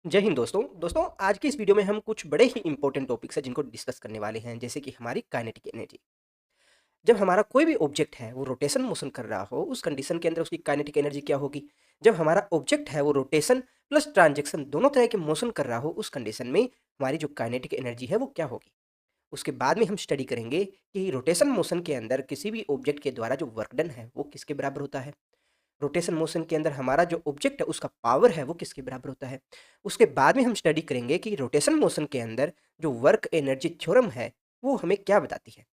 जय हिंद दोस्तों। आज की इस वीडियो में हम कुछ बड़े ही इंपॉर्टेंट टॉपिक्स हैं जिनको डिस्कस करने वाले हैं, जैसे कि हमारी काइनेटिक एनर्जी। जब हमारा कोई भी ऑब्जेक्ट है वो रोटेशन मोशन कर रहा हो, उस कंडीशन के अंदर उसकी काइनेटिक एनर्जी क्या होगी। जब हमारा ऑब्जेक्ट है वो रोटेशन प्लस ट्रांजेक्शन दोनों तरह के मोशन कर रहा हो, उस कंडीशन में हमारी जो काइनेटिक एनर्जी है वो क्या होगी। उसके बाद में हम स्टडी करेंगे कि रोटेशन मोशन के अंदर किसी भी ऑब्जेक्ट के द्वारा जो वर्क डन है वो किसके बराबर होता है। रोटेशन मोशन के अंदर हमारा जो ऑब्जेक्ट है उसका पावर है वो किसके बराबर होता है। उसके बाद में हम स्टडी करेंगे कि रोटेशन मोशन के अंदर जो वर्क एनर्जी थ्योरम है वो हमें क्या बताती है।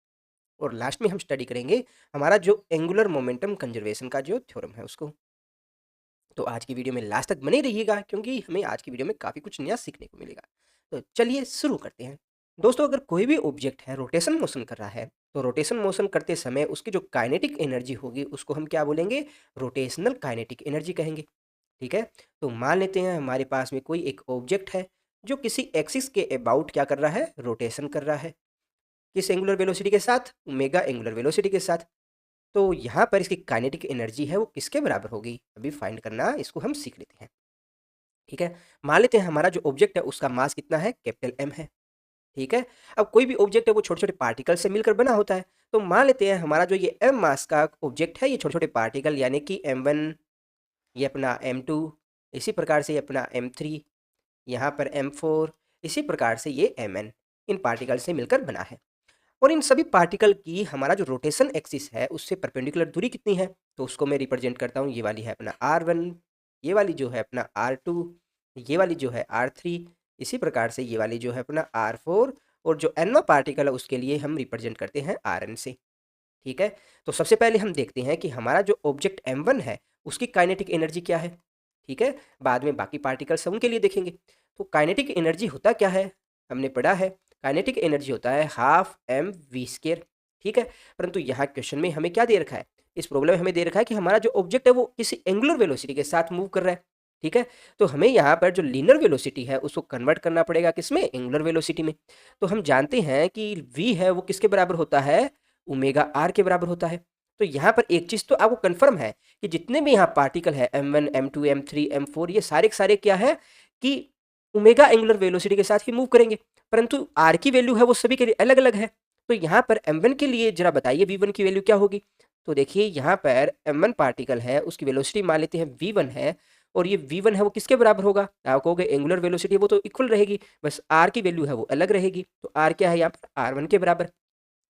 और लास्ट में हम स्टडी करेंगे हमारा जो एंगुलर मोमेंटम कंजर्वेशन का जो थ्योरम है उसको। तो आज की वीडियो में लास्ट तक बने रहिएगा, क्योंकि हमें आज की वीडियो में काफ़ी कुछ नया सीखने को मिलेगा। तो चलिए शुरू करते हैं। दोस्तों, अगर कोई भी ऑब्जेक्ट है रोटेशन मोशन कर रहा है, तो रोटेशन मोशन करते समय उसकी जो काइनेटिक एनर्जी होगी उसको हम क्या बोलेंगे, रोटेशनल काइनेटिक एनर्जी कहेंगे। ठीक है। तो मान लेते हैं हमारे पास में कोई एक ऑब्जेक्ट है जो किसी एक्सिस के अबाउट क्या कर रहा है, रोटेशन कर रहा है। किस एंगुलर वेलोसिटी के साथ, ओमेगा एंगुलर वेलोसिटी के साथ। तो यहाँ पर इसकी काइनेटिक एनर्जी है वो किसके बराबर होगी, अभी फाइंड करना इसको हम सीख लेते हैं। ठीक है। मान लेते हैं हमारा जो ऑब्जेक्ट है उसका मास कितना है, कैपिटल एम है। ठीक है। अब कोई भी ऑब्जेक्ट है वो छोटे छोटे पार्टिकल से मिलकर बना होता है। तो मान लेते हैं हमारा जो ये एम मास का ऑब्जेक्ट है ये छोटे छोटे पार्टिकल यानी कि M1, ये अपना M2, इसी प्रकार से ये अपना M3, यहाँ पर M4, इसी प्रकार से ये Mn, इन पार्टिकल से मिलकर बना है। और इन सभी पार्टिकल की हमारा जो रोटेशन एक्सिस है उससे परपेंडिकुलर दूरी कितनी है, तो उसको मैं रिप्रेजेंट करता हूँ। ये वाली है अपना R1, ये वाली जो है अपना R2, ये वाली जो है R3, इसी प्रकार से ये वाली जो है अपना R4, और जो nवा पार्टिकल है उसके लिए हम रिप्रेजेंट करते हैं Rn से। ठीक है। तो सबसे पहले हम देखते हैं कि हमारा जो ऑब्जेक्ट M1 है उसकी काइनेटिक एनर्जी क्या है। ठीक है। बाद में बाकी पार्टिकल्स हैं उनके लिए देखेंगे। तो काइनेटिक एनर्जी होता क्या है, हमने पढ़ा है काइनेटिक एनर्जी होता है हाफ एम वी स्केयर। ठीक है। परंतु यहाँ क्वेश्चन में हमें क्या दे रखा है, इस प्रॉब्लम में हमें दे रखा है कि हमारा जो ऑब्जेक्ट है वो किसी एंगुलर वेलोसिटी के साथ मूव कर रहा है। ठीक है। तो हमें यहाँ पर जो लीनियर वेलोसिटी है उसको कन्वर्ट करना पड़ेगा किसमें, एंगुलर वेलोसिटी में। तो हम जानते हैं कि v है वो किसके बराबर होता है, ओमेगा आर के बराबर होता है। तो यहाँ पर एक चीज़ तो आपको कंफर्म है कि जितने भी यहाँ पार्टिकल है M1, M2, M3, M4, ये सारे के सारे क्या है कि ओमेगा एंगुलर वेलोसिटी के साथ ही मूव करेंगे। परंतु आर की वैल्यू है वो सभी के लिए अलग अलग है। तो यहाँ पर M1 के लिए जरा बताइए V1 की वैल्यू क्या होगी। तो देखिए यहाँ पर M1 पार्टिकल है उसकी वेलोसिटी मान लेते हैं V1 है, और ये V1 है वो किसके बराबर होगा, आप कहोगे एंगुलर वेलोसिटी वो तो इक्वल रहेगी, बस आर की वैल्यू है वो अलग रहेगी। तो आर क्या है यहाँ पर, R1 के बराबर।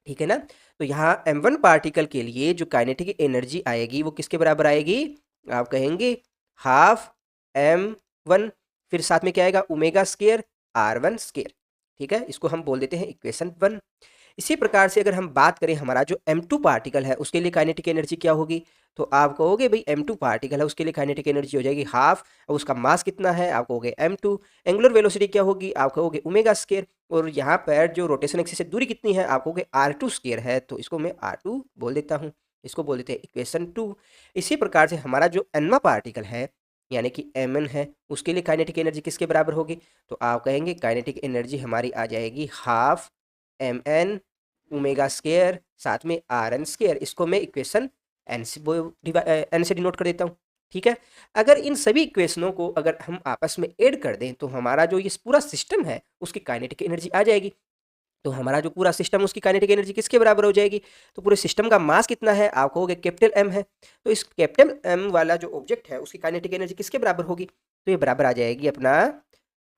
ठीक है ना। तो यहाँ M1 पार्टिकल के लिए जो काइनेटिक एनर्जी आएगी वो किसके बराबर आएगी, आप कहेंगे हाफ M1, फिर साथ में क्या आएगा, ओमेगा स्केयर R1 स्केयर। ठीक है। इसको हम बोल देते हैं इक्वेशन 1। इसी प्रकार से अगर हम बात करें हमारा जो M2 पार्टिकल है उसके लिए काइनेटिक एनर्जी क्या होगी, तो आप कहोगे भाई M2 पार्टिकल है उसके लिए काइनेटिक एनर्जी हो जाएगी हाफ, और उसका मास कितना है, आप कहोगे M2। एंगुलर वेलोसिटी क्या होगी, आप कहोगे ओमेगा स्केयर, और यहाँ पर जो रोटेशन एक्सिस से दूरी कितनी है, आप कहोगे R2 स्केयर है, तो इसको मैं R2 बोल देता हूँ। इसको बोल देते हैं इक्वेशन 2। इसी प्रकार से हमारा जो nवा पार्टिकल है यानी कि Mn है उसके लिए काइनेटिक एनर्जी किसके बराबर होगी, तो आप कहेंगे काइनेटिक एनर्जी हमारी आ जाएगी हाफ Mn ओमेगा स्केयर साथ में Rn स्केयर। इसको मैं इक्वेशन n से डिनोट कर देता हूँ। ठीक है। अगर इन सभी इक्वेशनों को अगर हम आपस में ऐड कर दें तो हमारा जो ये पूरा सिस्टम है उसकी काइनेटिक एनर्जी आ जाएगी। तो हमारा जो पूरा सिस्टम उसकी काइनेटिक एनर्जी किसके बराबर हो जाएगी, तो पूरे सिस्टम का मास कितना है, आप कहोगे कैपिटल एम है। तो इस कैपिटल एम वाला जो ऑब्जेक्ट है उसकी काइनेटिक एनर्जी किसके बराबर होगी, तो ये बराबर आ जाएगी अपना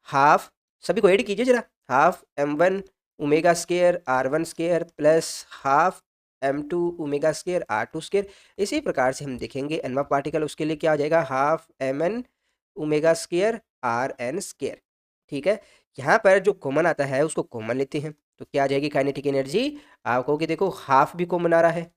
हाफ, सभी को ऐड कीजिए जरा, half M1 omega square R1 square plus half M2 omega square R2 square. इसी प्रकार से हम देखेंगे nवा पार्टिकल उसके लिए क्या आ जाएगा, half Mn omega square Rn square. ठीक है। यहाँ पर जो कॉमन आता है उसको कॉमन लेते हैं, तो क्या आ जाएगी काइनेटिक एनर्जी, आप कहोगे देखो हाफ भी कॉमन आ रहा है।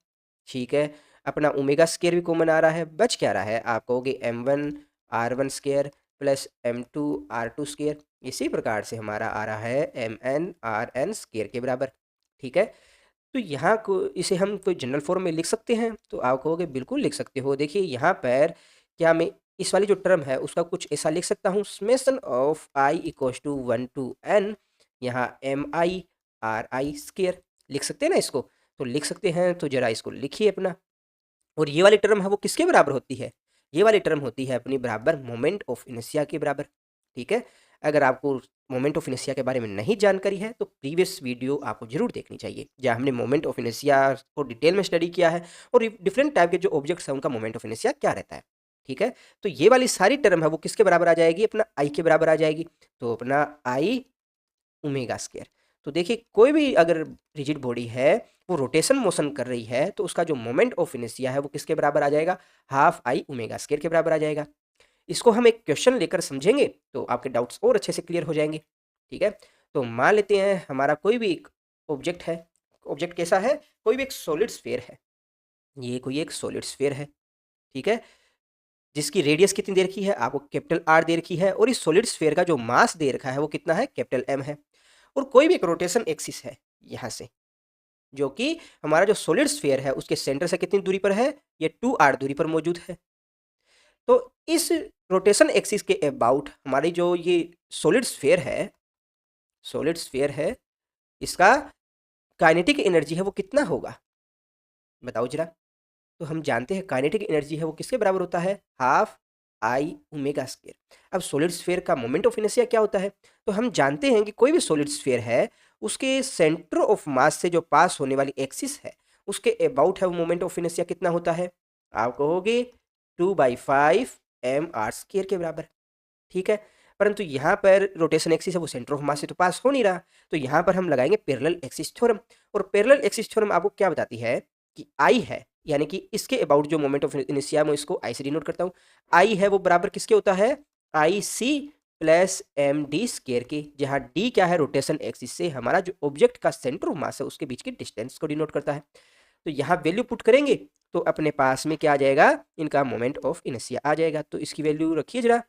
ठीक है। अपना ओमेगा स्केयर भी कॉमन आ रहा है, बच क्या रहा है, आप कहोगे M1 R1 square plus M2 R2 square. इसी प्रकार से हमारा आ रहा है Mn Rn स्केयर के बराबर। ठीक है। तो यहाँ को इसे हम कोई जनरल फॉर्म में लिख सकते हैं, तो आप कहोगे बिल्कुल लिख सकते हो। देखिए यहाँ पर क्या मैं इस वाली जो टर्म है उसका कुछ ऐसा लिख सकता हूँ, summation of i equals to 1 to n, यहाँ Mi Ri स्केयर लिख सकते हैं ना इसको, तो लिख सकते हैं। तो जरा इसको लिखिए अपना। और ये वाली टर्म है वो किसके बराबर होती है, ये वाली टर्म होती है अपनी बराबर मोमेंट ऑफ इनर्शिया के बराबर। ठीक है। अगर आपको मोमेंट ऑफ इनर्शिया के बारे में नहीं जानकारी है तो प्रीवियस वीडियो आपको जरूर देखनी चाहिए, जहाँ हमने मोमेंट ऑफ इनर्शिया को डिटेल में स्टडी किया है और डिफरेंट टाइप के जो ऑब्जेक्ट्स हैं उनका मोमेंट ऑफ इनर्शिया क्या रहता है। ठीक है, तो ये वाली सारी टर्म है वो किसके बराबर आ जाएगी, अपना आई के बराबर आ जाएगी। तो अपना आई ओमेगा स्क्वायर। तो देखिए कोई भी अगर रिजिड बॉडी है वो रोटेशन मोशन कर रही है तो उसका जो मोमेंट ऑफ इनर्शिया है वो किसके बराबर आ जाएगा, हाफ आई ओमेगा स्क्वायर के बराबर आ जाएगा। इसको हम एक क्वेश्चन लेकर समझेंगे तो आपके डाउट्स और अच्छे से क्लियर हो जाएंगे। ठीक है, तो मान लेते हैं हमारा कोई भी एक ऑब्जेक्ट है। ऑब्जेक्ट कैसा है, कोई भी एक सॉलिड स्फीयर है, ये कोई एक सॉलिड स्फीयर है। ठीक है, जिसकी रेडियस कितनी दे रखी है, आपको कैपिटल आर दे रखी है, और इस सॉलिड स्फीयर का जो मास दे रखा है वो कितना है, कैपिटल एम है। और कोई भी एक रोटेशन एक्सिस है यहाँ से, जो कि हमारा जो सॉलिड स्फीयर है उसके सेंटर से कितनी दूरी पर है, ये 2r दूरी पर मौजूद है। तो इस रोटेशन एक्सिस के अबाउट हमारी जो ये सॉलिड स्फीयर है, सॉलिड स्फीयर है, इसका काइनेटिक एनर्जी है वो कितना होगा, बताओ जरा। तो हम जानते हैं काइनेटिक एनर्जी है वो किसके बराबर होता है, हाफ आई ओमेगा स्क्वायर। अब सॉलिड स्फीयर का मोमेंट ऑफ इनर्शिया क्या होता है, तो हम जानते हैं कि कोई भी सॉलिड स्फीयर है उसके सेंटर ऑफ मास से जो पास होने वाली एक्सिस है उसके अबाउट है वो मोमेंट ऑफ इनर्शिया कितना होता है, आप कहोगे 2/5 mr² के बराबर। ठीक है, परंतु यहाँ पर रोटेशन एक्सिस है वो सेंटर ऑफ मास से तो पास हो नहीं रहा, तो यहाँ पर हम लगाएंगे पैरेलल एक्सिस थ्योरम। और पैरेलल एक्सिस थ्योरम आपको क्या बताती है कि आई है, यानी कि इसके अबाउट जो मोमेंट ऑफ इनर्शिया, मैं इसको आई से डिनोट करता हूँ, आई है वो बराबर किसके होता है, I C plus M D square के, जहाँ डी क्या है, रोटेशन एक्सिस से हमारा जो ऑब्जेक्ट का सेंटर ऑफ मास है उसके बीच की डिस्टेंस को डिनोट करता है। तो यहाँ वैल्यू पुट करेंगे तो अपने पास में क्या आ जाएगा, इनका मोमेंट ऑफ इनर्शिया आ जाएगा। तो इसकी वैल्यू रखिए जरा,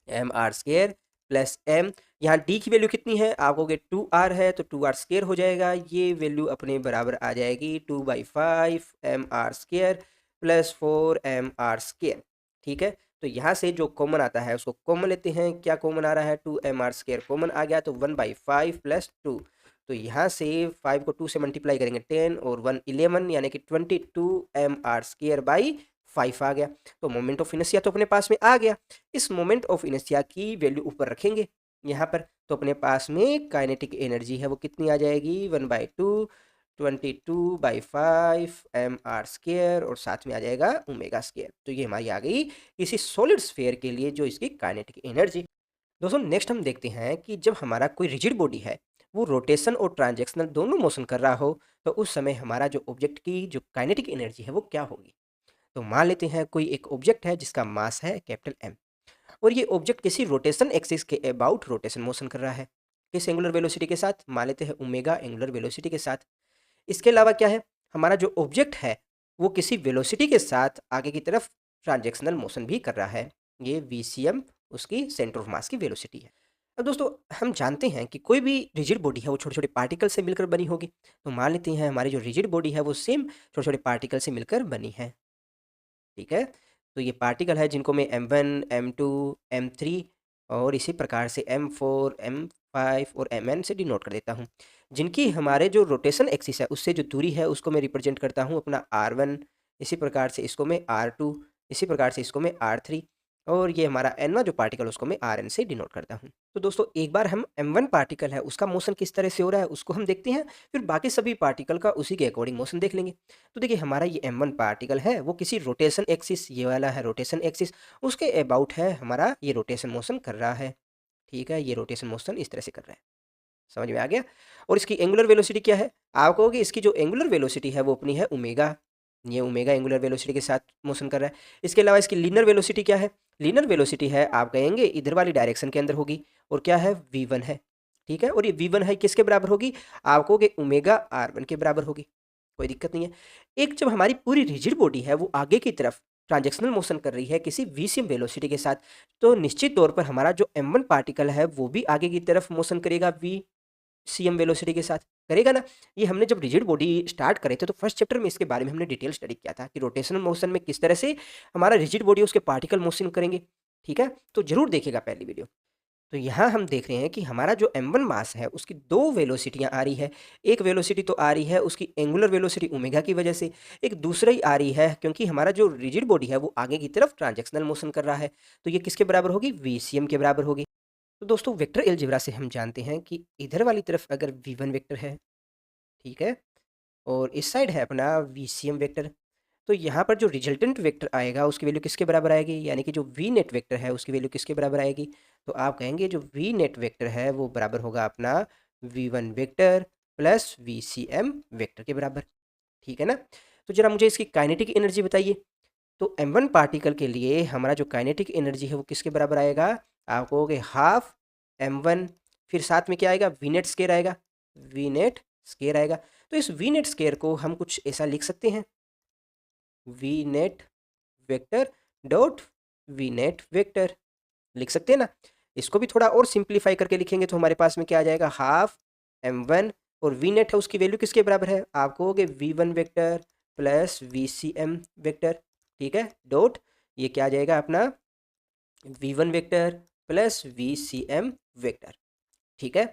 M R square plus M, यहाँ डी की वैल्यू कितनी है, आप कहोगे 2r है तो 2r² हो जाएगा, ये वैल्यू अपने बराबर आ जाएगी 2/5 mr² प्लस 4 mr²। ठीक है, तो यहाँ से जो कॉमन आता है उसको कॉमन लेते हैं, क्या कॉमन आ रहा है, 2mr² कॉमन आ गया तो 1/5 प्लस 2। तो यहाँ से 5 को 2 से मल्टीप्लाई करेंगे 10 और 1 11, यानी कि 22 mr²/5 आ गया। तो मोमेंट ऑफ इनर्शिया तो अपने पास में आ गया। इस मोमेंट ऑफ इनर्शिया की वैल्यू ऊपर रखेंगे यहाँ पर, तो अपने पास में काइनेटिक एनर्जी है वो कितनी आ जाएगी, 1/2 22/5 mr² और साथ में आ जाएगा ओमेगा स्क्वायर। तो ये हमारी आ गई किसी सॉलिड स्फीयर के लिए जो इसकी काइनेटिक एनर्जी। दोस्तों नेक्स्ट हम देखते हैं कि जब हमारा कोई रिजिड बॉडी है वो रोटेशन और ट्रांजैक्शनल दोनों मोशन कर रहा हो तो उस समय हमारा जो ऑब्जेक्ट की जो काइनेटिक एनर्जी है वो क्या होगी। तो मान लेते हैं कोई एक ऑब्जेक्ट है जिसका मास है कैपिटल एम, और ये ऑब्जेक्ट किसी रोटेशन एक्सिस के अबाउट रोटेशन मोशन कर रहा है, किस एंगुलर वेलोसिटी के साथ, मान लेते हैं ओमेगा एंगुलर वेलोसिटी के साथ। इसके अलावा क्या है, हमारा जो ऑब्जेक्ट है वो किसी वेलोसिटी के साथ आगे की तरफ ट्रांजैक्शनल मोशन भी कर रहा है, ये VCM उसकी सेंटर ऑफ मास की वेलोसिटी है। अब दोस्तों हम जानते हैं कि कोई भी रिजिड बॉडी है वो छोटे छोटे पार्टिकल से मिलकर बनी होगी, तो मान लेते हैं हमारी जो रिजिड बॉडी है वो सेम छोटे छोटे पार्टिकल से मिलकर बनी है। ठीक है, तो ये पार्टिकल है जिनको मैं M1 M2 M3 और इसी प्रकार से M4 M5 और Mn से डिनोट कर देता हूँ, जिनकी हमारे जो रोटेशन एक्सिस है उससे जो दूरी है उसको मैं रिप्रेजेंट करता हूँ अपना R1, इसी प्रकार से इसको मैं R2, इसी प्रकार से इसको मैं R3, और ये हमारा N1 जो पार्टिकल उसको मैं Rn से डिनोट करता हूँ। तो दोस्तों एक बार हम M1 पार्टिकल है उसका मोशन किस तरह से हो रहा है उसको हम देखते हैं, फिर बाकी सभी पार्टिकल का उसी के अकॉर्डिंग मोशन देख लेंगे। तो देखिए हमारा ये M1 पार्टिकल है वो किसी रोटेशन एक्सिस, ये वाला है रोटेशन एक्सिस, उसके अबाउट है हमारा ये रोटेशन मोशन कर रहा है। ठीक है, ये रोटेशन मोशन इस तरह से कर रहा है, समझ में आ गया। और इसकी एंगुलर वेलोसिटी क्या है, आप कहोगे इसकी जो एंगुलर वेलोसिटी है वो अपनी है ओमेगा, ये ओमेगा एंगुलर वेलोसिटी के साथ मोशन कर रहा है। इसके अलावा इसकी लीनियर वेलोसिटी क्या है, लीनियर वेलोसिटी है आप कहेंगे इधर वाली डायरेक्शन के अंदर होगी, और क्या है v1 है। ठीक है, और ये v1 है किसके बराबर होगी, आप कहोगे ओमेगा R1 के बराबर होगी, कोई दिक्कत नहीं है। एक जब हमारी पूरी रिजिड बॉडी है वो आगे की तरफ ट्रांजैक्शनल मोशन कर रही है किसी VCM वेलोसिटी के साथ, तो निश्चित तौर पर हमारा जो M1 पार्टिकल है वो भी आगे की तरफ मोशन करेगा VCM वेलोसिटी के साथ, करेगा ना। ये हमने जब रिजिड बॉडी स्टार्ट करे थे तो फर्स्ट चैप्टर में इसके बारे में हमने डिटेल स्टडी किया था कि रोटेशनल मोशन में किस तरह से हमारा रिजिड बॉडी उसके पार्टिकल मोशन करेंगे। ठीक है, तो जरूर देखेगा पहली वीडियो। तो यहाँ हम देख रहे हैं कि हमारा जो M1 मास है उसकी दो वेलोसिटियाँ आ रही है। एक वेलोसिटी तो आ रही है उसकी एंगुलर वेलोसिटी ओमेगा की वजह से, एक दूसरा ही आ रही है क्योंकि हमारा जो रिजिड बॉडी है वो आगे की तरफ ट्रांजैक्शनल मोशन कर रहा है, तो ये किसके बराबर होगी, VCM के बराबर होगी। तो दोस्तों वेक्टर अलजेब्रा से हम जानते हैं कि इधर वाली तरफ अगर वी1 वेक्टर है, ठीक है, और इस साइड है अपना वीसीएम वेक्टर, तो यहाँ पर जो रिजल्टेंट वेक्टर आएगा उसकी वैल्यू किसके बराबर आएगी, यानी कि जो वी नेट वेक्टर है उसकी वैल्यू किसके बराबर आएगी। तो आप कहेंगे जो वी नेट वेक्टर है वो बराबर होगा अपना V1 vector plus VCM vector के बराबर, ठीक है ना। तो जरा मुझे इसकी काइनेटिक एनर्जी बताइए। तो m1 पार्टिकल के लिए हमारा जो काइनेटिक एनर्जी है वो किसके बराबर आएगा, आप कहोगे हाफ m1, फिर साथ में क्या आएगा, वी नेट स्केयर आएगा, वी नेट स्केयर आएगा। तो इस वी नेट स्केयर को हम कुछ ऐसा लिख सकते हैं, V net vector dot V net vector, लिख सकते हैं ना। इसको भी थोड़ा और सिंप्लीफाई करके लिखेंगे तो हमारे पास में क्या आ जाएगा, हाफ m1 और वी नेट है उसकी वैल्यू किसके बराबर है, आप कहोगे v1 vector plus vcm vector, ठीक है, डॉट ये क्या आ जाएगा अपना v1 vector plus vcm vector, ठीक है।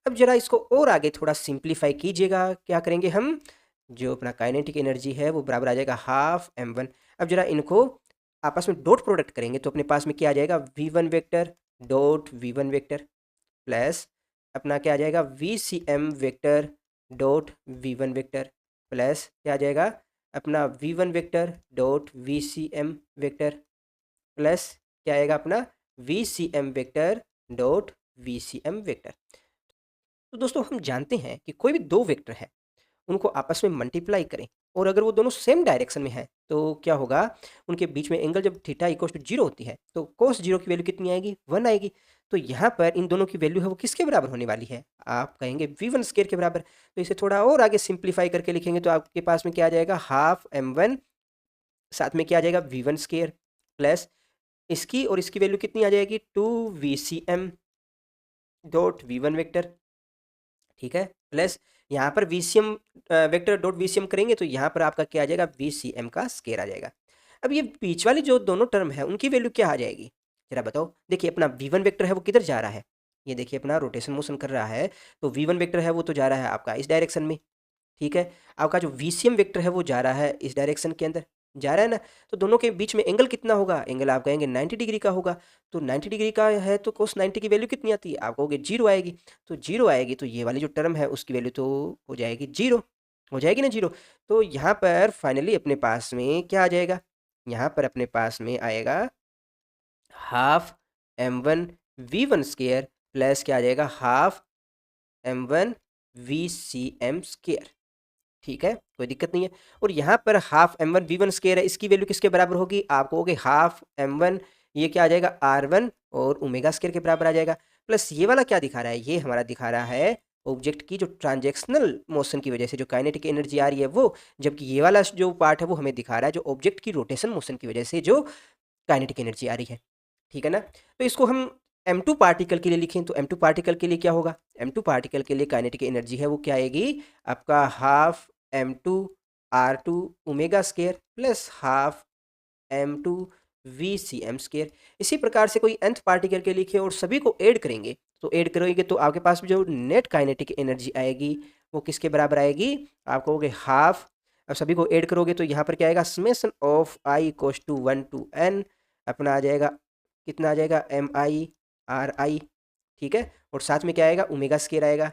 अब जरा इसको और आगे थोड़ा सिंप्लीफाई कीजिएगा, क्या करेंगे हम, जो अपना काइनेटिक एनर्जी है वो बराबर आ जाएगा हाफ m1। अब जरा इनको आपस में डॉट प्रोडक्ट करेंगे तो अपने पास में क्या आ जाएगा, v1 vector dot v1 vector plus अपना क्या आ जाएगा, vcm vector dot v1 vector plus क्या आ जाएगा अपना v1 vector dot vcm vector plus क्या आएगा अपना vcm vector dot vcm vector. तो दोस्तों हम जानते हैं कि कोई भी दो वेक्टर है उनको आपस में मल्टीप्लाई करें और अगर वो दोनों सेम डायरेक्शन में है तो क्या होगा, उनके बीच में एंगल जब थीटा इक्वल टू जीरो होती है तो कोस जीरो की वैल्यू कितनी आएगी, 1 आएगी। तो यहाँ पर इन दोनों की वैल्यू है वो किसके बराबर होने वाली है, आप कहेंगे v1 स्केयर के बराबर। तो इसे थोड़ा और आगे सिंप्लीफाई करके लिखेंगे तो आपके पास में क्या आ जाएगा, हाफ m1 साथ में क्या आ जाएगा v1 स्केयर प्लस इसकी और इसकी वैल्यू कितनी आ जाएगी, 2vcm डॉट v1 वेक्टर, ठीक है, प्लस यहाँ पर वीसीएम वेक्टर डॉट वीसीएम करेंगे तो यहाँ पर आपका क्या आ जाएगा, वीसीएम का स्केयर आ जाएगा। अब ये बीच वाली जो दोनों टर्म है उनकी वैल्यू क्या आ जाएगी, जरा बताओ। देखिए अपना वी1 वेक्टर है वो किधर जा रहा है, ये देखिए अपना रोटेशन मोशन कर रहा है, तो वी1 वेक्टर है वो तो जा रहा है आपका इस डायरेक्शन में, ठीक है। आपका जो वीसीएम वेक्टर है वो जा रहा है इस डायरेक्शन के अंदर, जा रहा है ना। तो दोनों के बीच में एंगल कितना होगा, एंगल आप कहेंगे 90 डिग्री का होगा। तो 90 डिग्री का है तो कोस 90 की वैल्यू कितनी आती है, आप कहोगे जीरो आएगी। तो जीरो आएगी तो ये वाली जो टर्म है उसकी वैल्यू तो हो जाएगी जीरो, हो जाएगी ना जीरो। तो यहाँ पर फाइनली अपने पास में क्या आ जाएगा, यहाँ पर अपने पास में आएगा half m1 v1 square plus क्या आ जाएगा, हाफ m1 vcm स्केयर, ठीक है, कोई दिक्कत नहीं है। और यहाँ पर हाफ m1 v1 स्केयर है, इसकी वैल्यू किसके बराबर होगी, आप कहोगे हाफ m1 ये क्या आ जाएगा r1 और ओमेगा स्केयर के बराबर आ जाएगा। प्लस ये वाला क्या दिखा रहा है, ये हमारा दिखा रहा है ऑब्जेक्ट की जो ट्रांजैक्शनल मोशन की वजह से जो काइनेटिक एनर्जी आ रही है वो, जबकि ये वाला जो पार्ट है वो हमें दिखा रहा है जो ऑब्जेक्ट की रोटेशन मोशन की वजह से जो काइनेटिक एनर्जी आ रही है, ठीक है ना। तो इसको हम m2 पार्टिकल के लिए लिखें तो m2 पार्टिकल के लिए क्या होगा, m2 पार्टिकल के लिए काइनेटिक एनर्जी है वो क्या आएगी, आपका half m2 r2 omega square plus half m2 vcm square. इसी प्रकार से कोई nth पार्टिकल के लिखे और सभी को ऐड करेंगे तो ऐड करोगे तो आपके पास जो नेट काइनेटिक एनर्जी आएगी वो किसके बराबर आएगी, आप कहोगे हाफ, अब सभी को ऐड करोगे तो यहाँ पर क्या आएगा, summation of i equals to 1 to n अपना आ जाएगा, कितना आ जाएगा mi ri, ठीक है, और साथ में क्या आएगा, ओमेगा स्केयर आएगा,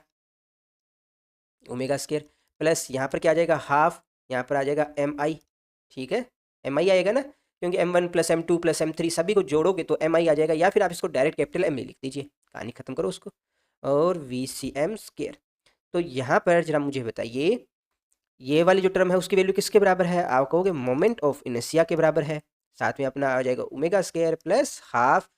ओमेगा स्केयर प्लस यहाँ पर क्या आ जाएगा हाफ, यहाँ पर आ जाएगा mi, ठीक है, mi आएगा ना, क्योंकि m1 plus m2 plus m3 सभी को जोड़ोगे तो mi आ जाएगा, या फिर आप इसको डायरेक्ट कैपिटल M में लिख दीजिए, कहानी खत्म करो उसको, और vcm स्केयर। तो यहाँ पर जरा मुझे बताइए ये वाली जो टर्म है उसकी वैल्यू किसके बराबर है, आप कहोगे मोमेंट ऑफ इनर्शिया के बराबर है, साथ में अपना आ जाएगा omega square plus half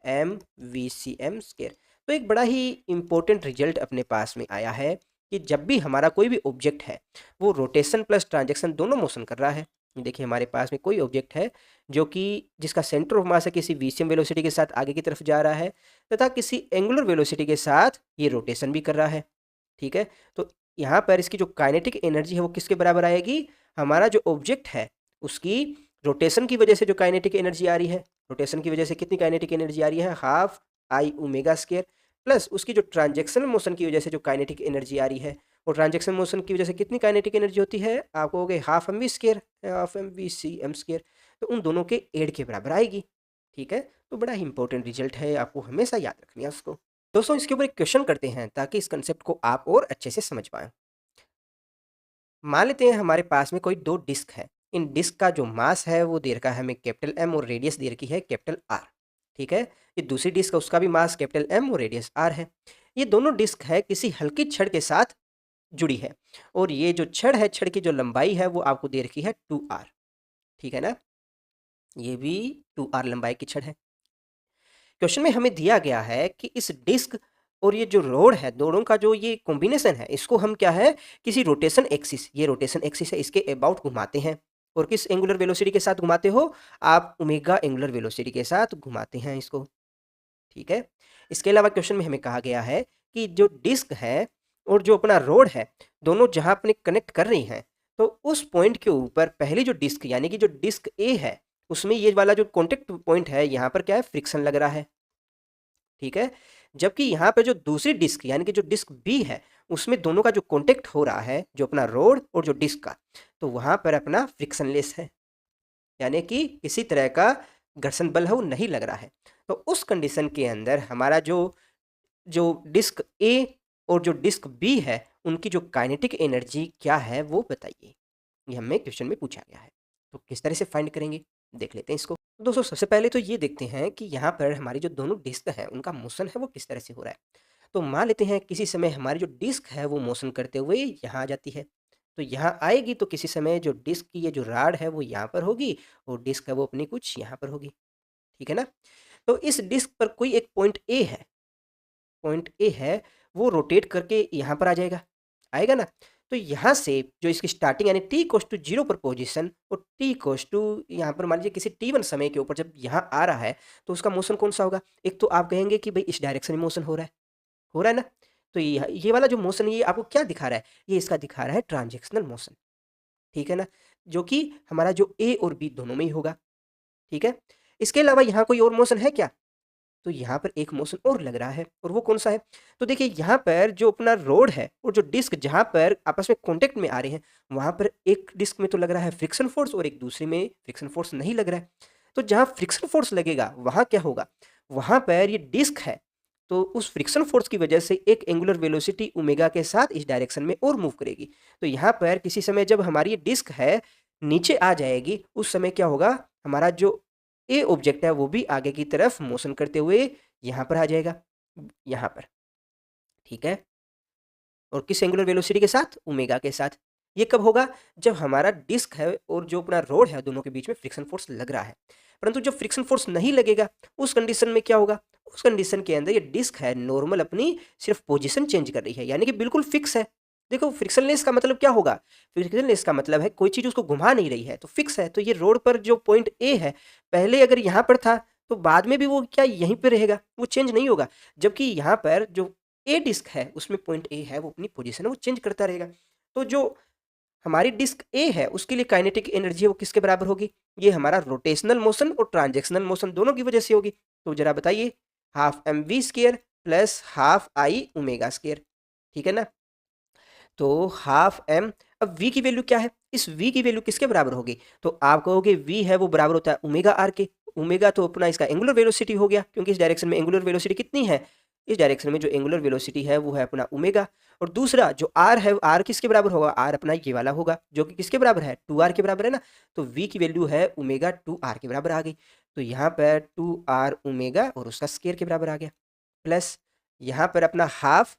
m vcm square. तो एक बड़ा ही इंपॉर्टेंट रिजल्ट अपने पास में आया है कि जब भी हमारा कोई भी ऑब्जेक्ट है वो रोटेशन प्लस ट्रांजैक्शन दोनों मोशन कर रहा है। देखिए हमारे पास में कोई ऑब्जेक्ट है जो कि जिसका सेंटर ऑफ मास है किसी वीसीएम वेलोसिटी के साथ आगे की तरफ जा रहा है तथा किसी एंगुलर वेलोसिटी के साथ ये रोटेशन भी कर रहा है, ठीक है। तो यहाँ पर इसकी जो काइनेटिक एनर्जी है वो किसके बराबर आएगी, हमारा जो ऑब्जेक्ट है उसकी रोटेशन की वजह से जो काइनेटिक एनर्जी आ रही है, रोटेशन की वजह से कितनी काइनेटिक एनर्जी आ रही है, half I omega square plus उसकी जो ट्रांजैक्शनल मोशन की वजह से जो काइनेटिक एनर्जी आ रही है, और ट्रांजैक्शन मोशन की वजह से कितनी काइनेटिक एनर्जी होती है, आप कहोगे half M V square, half M V C M square, तो उन दोनों के एड के बराबर आएगी, ठीक है। तो बड़ा ही इंपॉर्टेंट रिजल्ट है, आपको हमेशा याद रखनी है उसको। दोस्तों इसके ऊपर एक क्वेश्चन करते हैं ताकि इस कंसेप्ट को आप और अच्छे से समझ पाएं। मान लेते हैं हमारे पास में कोई दो डिस्क है। इन डिस्क का जो मास है वो दे रखा है हमें कैपिटल एम और रेडियस दे रखी है कैपिटल आर। ठीक है, ये दूसरी डिस्क है उसका भी मास कैपिटल एम और रेडियस आर है। ये दोनों डिस्क है किसी हल्की छड़ के साथ जुड़ी है और ये जो छड़ है, छड़ की जो लंबाई है वो आपको दे रखी है 2r। ठीक है ना, ये भी 2r लंबाई की छड़ है। क्वेश्चन में हमें दिया गया है कि इस डिस्क और ये जो रोड है, दोनों का जो ये कॉम्बिनेशन है, इसको हम क्या है किसी रोटेशन एक्सिस, ये रोटेशन एक्सिस है, इसके अबाउट घुमाते हैं। और किस एंगुलर वेलोसिटी के साथ घुमाते हो आप? ओमेगा एंगुलर वेलोसिटी के साथ घुमाते हैं इसको। ठीक है, इसके अलावा क्वेश्चन में हमें कहा गया है कि जो डिस्क है और जो अपना रोड है, दोनों जहां अपने कनेक्ट कर रही हैं, तो उस पॉइंट के ऊपर पहली जो डिस्क यानी कि जो डिस्क ए है, उसमें ये वाला जो कॉन्टेक्ट पॉइंट है, यहाँ पर क्या है, फ्रिक्शन लग रहा है। ठीक है, जबकि यहाँ पे जो दूसरी डिस्क यानी कि जो डिस्क बी है, उसमें दोनों का जो कॉन्टेक्ट हो रहा है, जो अपना रोड और जो डिस्क का, तो वहाँ पर अपना फ्रिक्शनलेस है, यानी कि किसी तरह का घर्षण बल है वो नहीं लग रहा है। तो उस कंडीशन के अंदर हमारा जो जो डिस्क ए और जो डिस्क बी है, उनकी जो काइनेटिक एनर्जी क्या है वो बताइए। ये हमें क्वेश्चन में पूछा गया है। तो किस तरह से फाइंड करेंगे, देख लेते हैं इसको। दोस्तों सबसे पहले तो ये देखते हैं कि यहाँ पर हमारी जो दोनों डिस्क हैं उनका मोशन है वो किस तरह से हो रहा है। तो मान लेते हैं किसी समय हमारी जो डिस्क है वो मोशन करते हुए यहाँ आ जाती है। तो यहाँ आएगी तो किसी समय जो डिस्क की ये जो राड है वो यहाँ पर होगी और डिस्क है वो अपनी कुछ यहाँ पर होगी। ठीक है ना, तो इस डिस्क पर कोई एक पॉइंट ए है, पॉइंट ए है, वो रोटेट करके यहाँ पर आ जाएगा, आएगा ना। तो यहाँ से जो इसकी स्टार्टिंग यानी टी इक्वल्स टू 0 पर पोजीशन और टी इक्वल्स टू यहाँ पर मान लीजिए किसी टी1 समय के ऊपर जब यहाँ आ रहा है, तो उसका मोशन कौन सा होगा? एक तो आप कहेंगे कि भाई इस डायरेक्शन में मोशन हो रहा है, हो रहा है ना। तो ये वाला जो मोशन ये आपको क्या दिखा रहा है? ये इसका दिखा रहा है ट्रांजैक्शनल मोशन। ठीक है ना, जो कि हमारा जो ए और बी दोनों में ही होगा। ठीक है, इसके अलावा यहाँ कोई और मोशन है क्या? तो यहाँ पर एक मोशन और लग रहा है और वो कौन सा है? तो देखिए यहाँ पर जो अपना रोड है और जो डिस्क जहाँ पर आपस में कॉन्टेक्ट में आ रहे हैं, वहाँ पर एक डिस्क में तो लग रहा है फ्रिक्शन फोर्स और एक दूसरे में फ्रिक्शन फोर्स नहीं लग रहा है। तो जहाँ फ्रिक्शन फोर्स लगेगा वहाँ क्या होगा? वहाँ पर ये डिस्क है, तो उस फ्रिक्शन फोर्स की वजह से एक एंगुलर वेलोसिटी ओमेगा के साथ इस डायरेक्शन में और मूव करेगी। तो यहाँ पर किसी समय जब हमारी ये डिस्क है नीचे आ जाएगी, उस समय क्या होगा? हमारा जो ए ऑब्जेक्ट है वो भी आगे की तरफ मोशन करते हुए यहाँ पर आ जाएगा, यहाँ पर। ठीक है, और किस एंगुलर वेलोसिटी के साथ? ओमेगा के साथ। ये कब होगा? जब हमारा डिस्क है और जो अपना रोड है दोनों के बीच में फ्रिक्शन फोर्स लग रहा है। परंतु जब फ्रिक्शन फोर्स नहीं लगेगा उस कंडीशन में क्या होगा? उस कंडीशन के अंदर ये डिस्क है नॉर्मल अपनी सिर्फ पोजीशन चेंज कर रही है, यानी कि बिल्कुल फिक्स है। देखो फ्रिक्शनलेस का मतलब क्या होगा? फ्रिक्शनलेस का मतलब है कोई चीज़ उसको घुमा नहीं रही है, तो फिक्स है। तो ये रोड पर जो पॉइंट ए है, पहले अगर यहाँ पर था तो बाद में भी वो क्या यहीं पे रहेगा, वो चेंज नहीं होगा। जबकि यहाँ पर जो ए डिस्क है उसमें पॉइंट ए है वो अपनी पोजीशन है वो चेंज करता रहेगा। तो जो हमारी डिस्क ए है उसके लिए काइनेटिक एनर्जी है वो किसके बराबर होगी? ये हमारा रोटेशनल मोशन और ट्रांजैक्शनल मोशन दोनों की वजह से होगी। तो जरा बताइए, half M V square plus half I omega square. ठीक है ना, तो हाफ एम, अब v की वैल्यू क्या है? इस v की वैल्यू किसके बराबर होगी? तो आप कहोगे v है वो बराबर होता है ओमेगा आर के। ओमेगा तो अपना इसका एंगुलर वेलोसिटी हो गया, क्योंकि इस डायरेक्शन में एंगुलर वेलोसिटी कितनी है? इस डायरेक्शन में जो एंगुलर वेलोसिटी है वो है अपना ओमेगा। और दूसरा जो r है, r किसके बराबर होगा? r अपना ये वाला होगा जो कि किसके बराबर है? 2r के बराबर है ना। तो v की वैल्यू है ओमेगा 2r के बराबर आ गई। तो यहाँ पर 2r ओमेगा और उसका स्केयर के बराबर आ गया, प्लस यहाँ पर अपना हाफ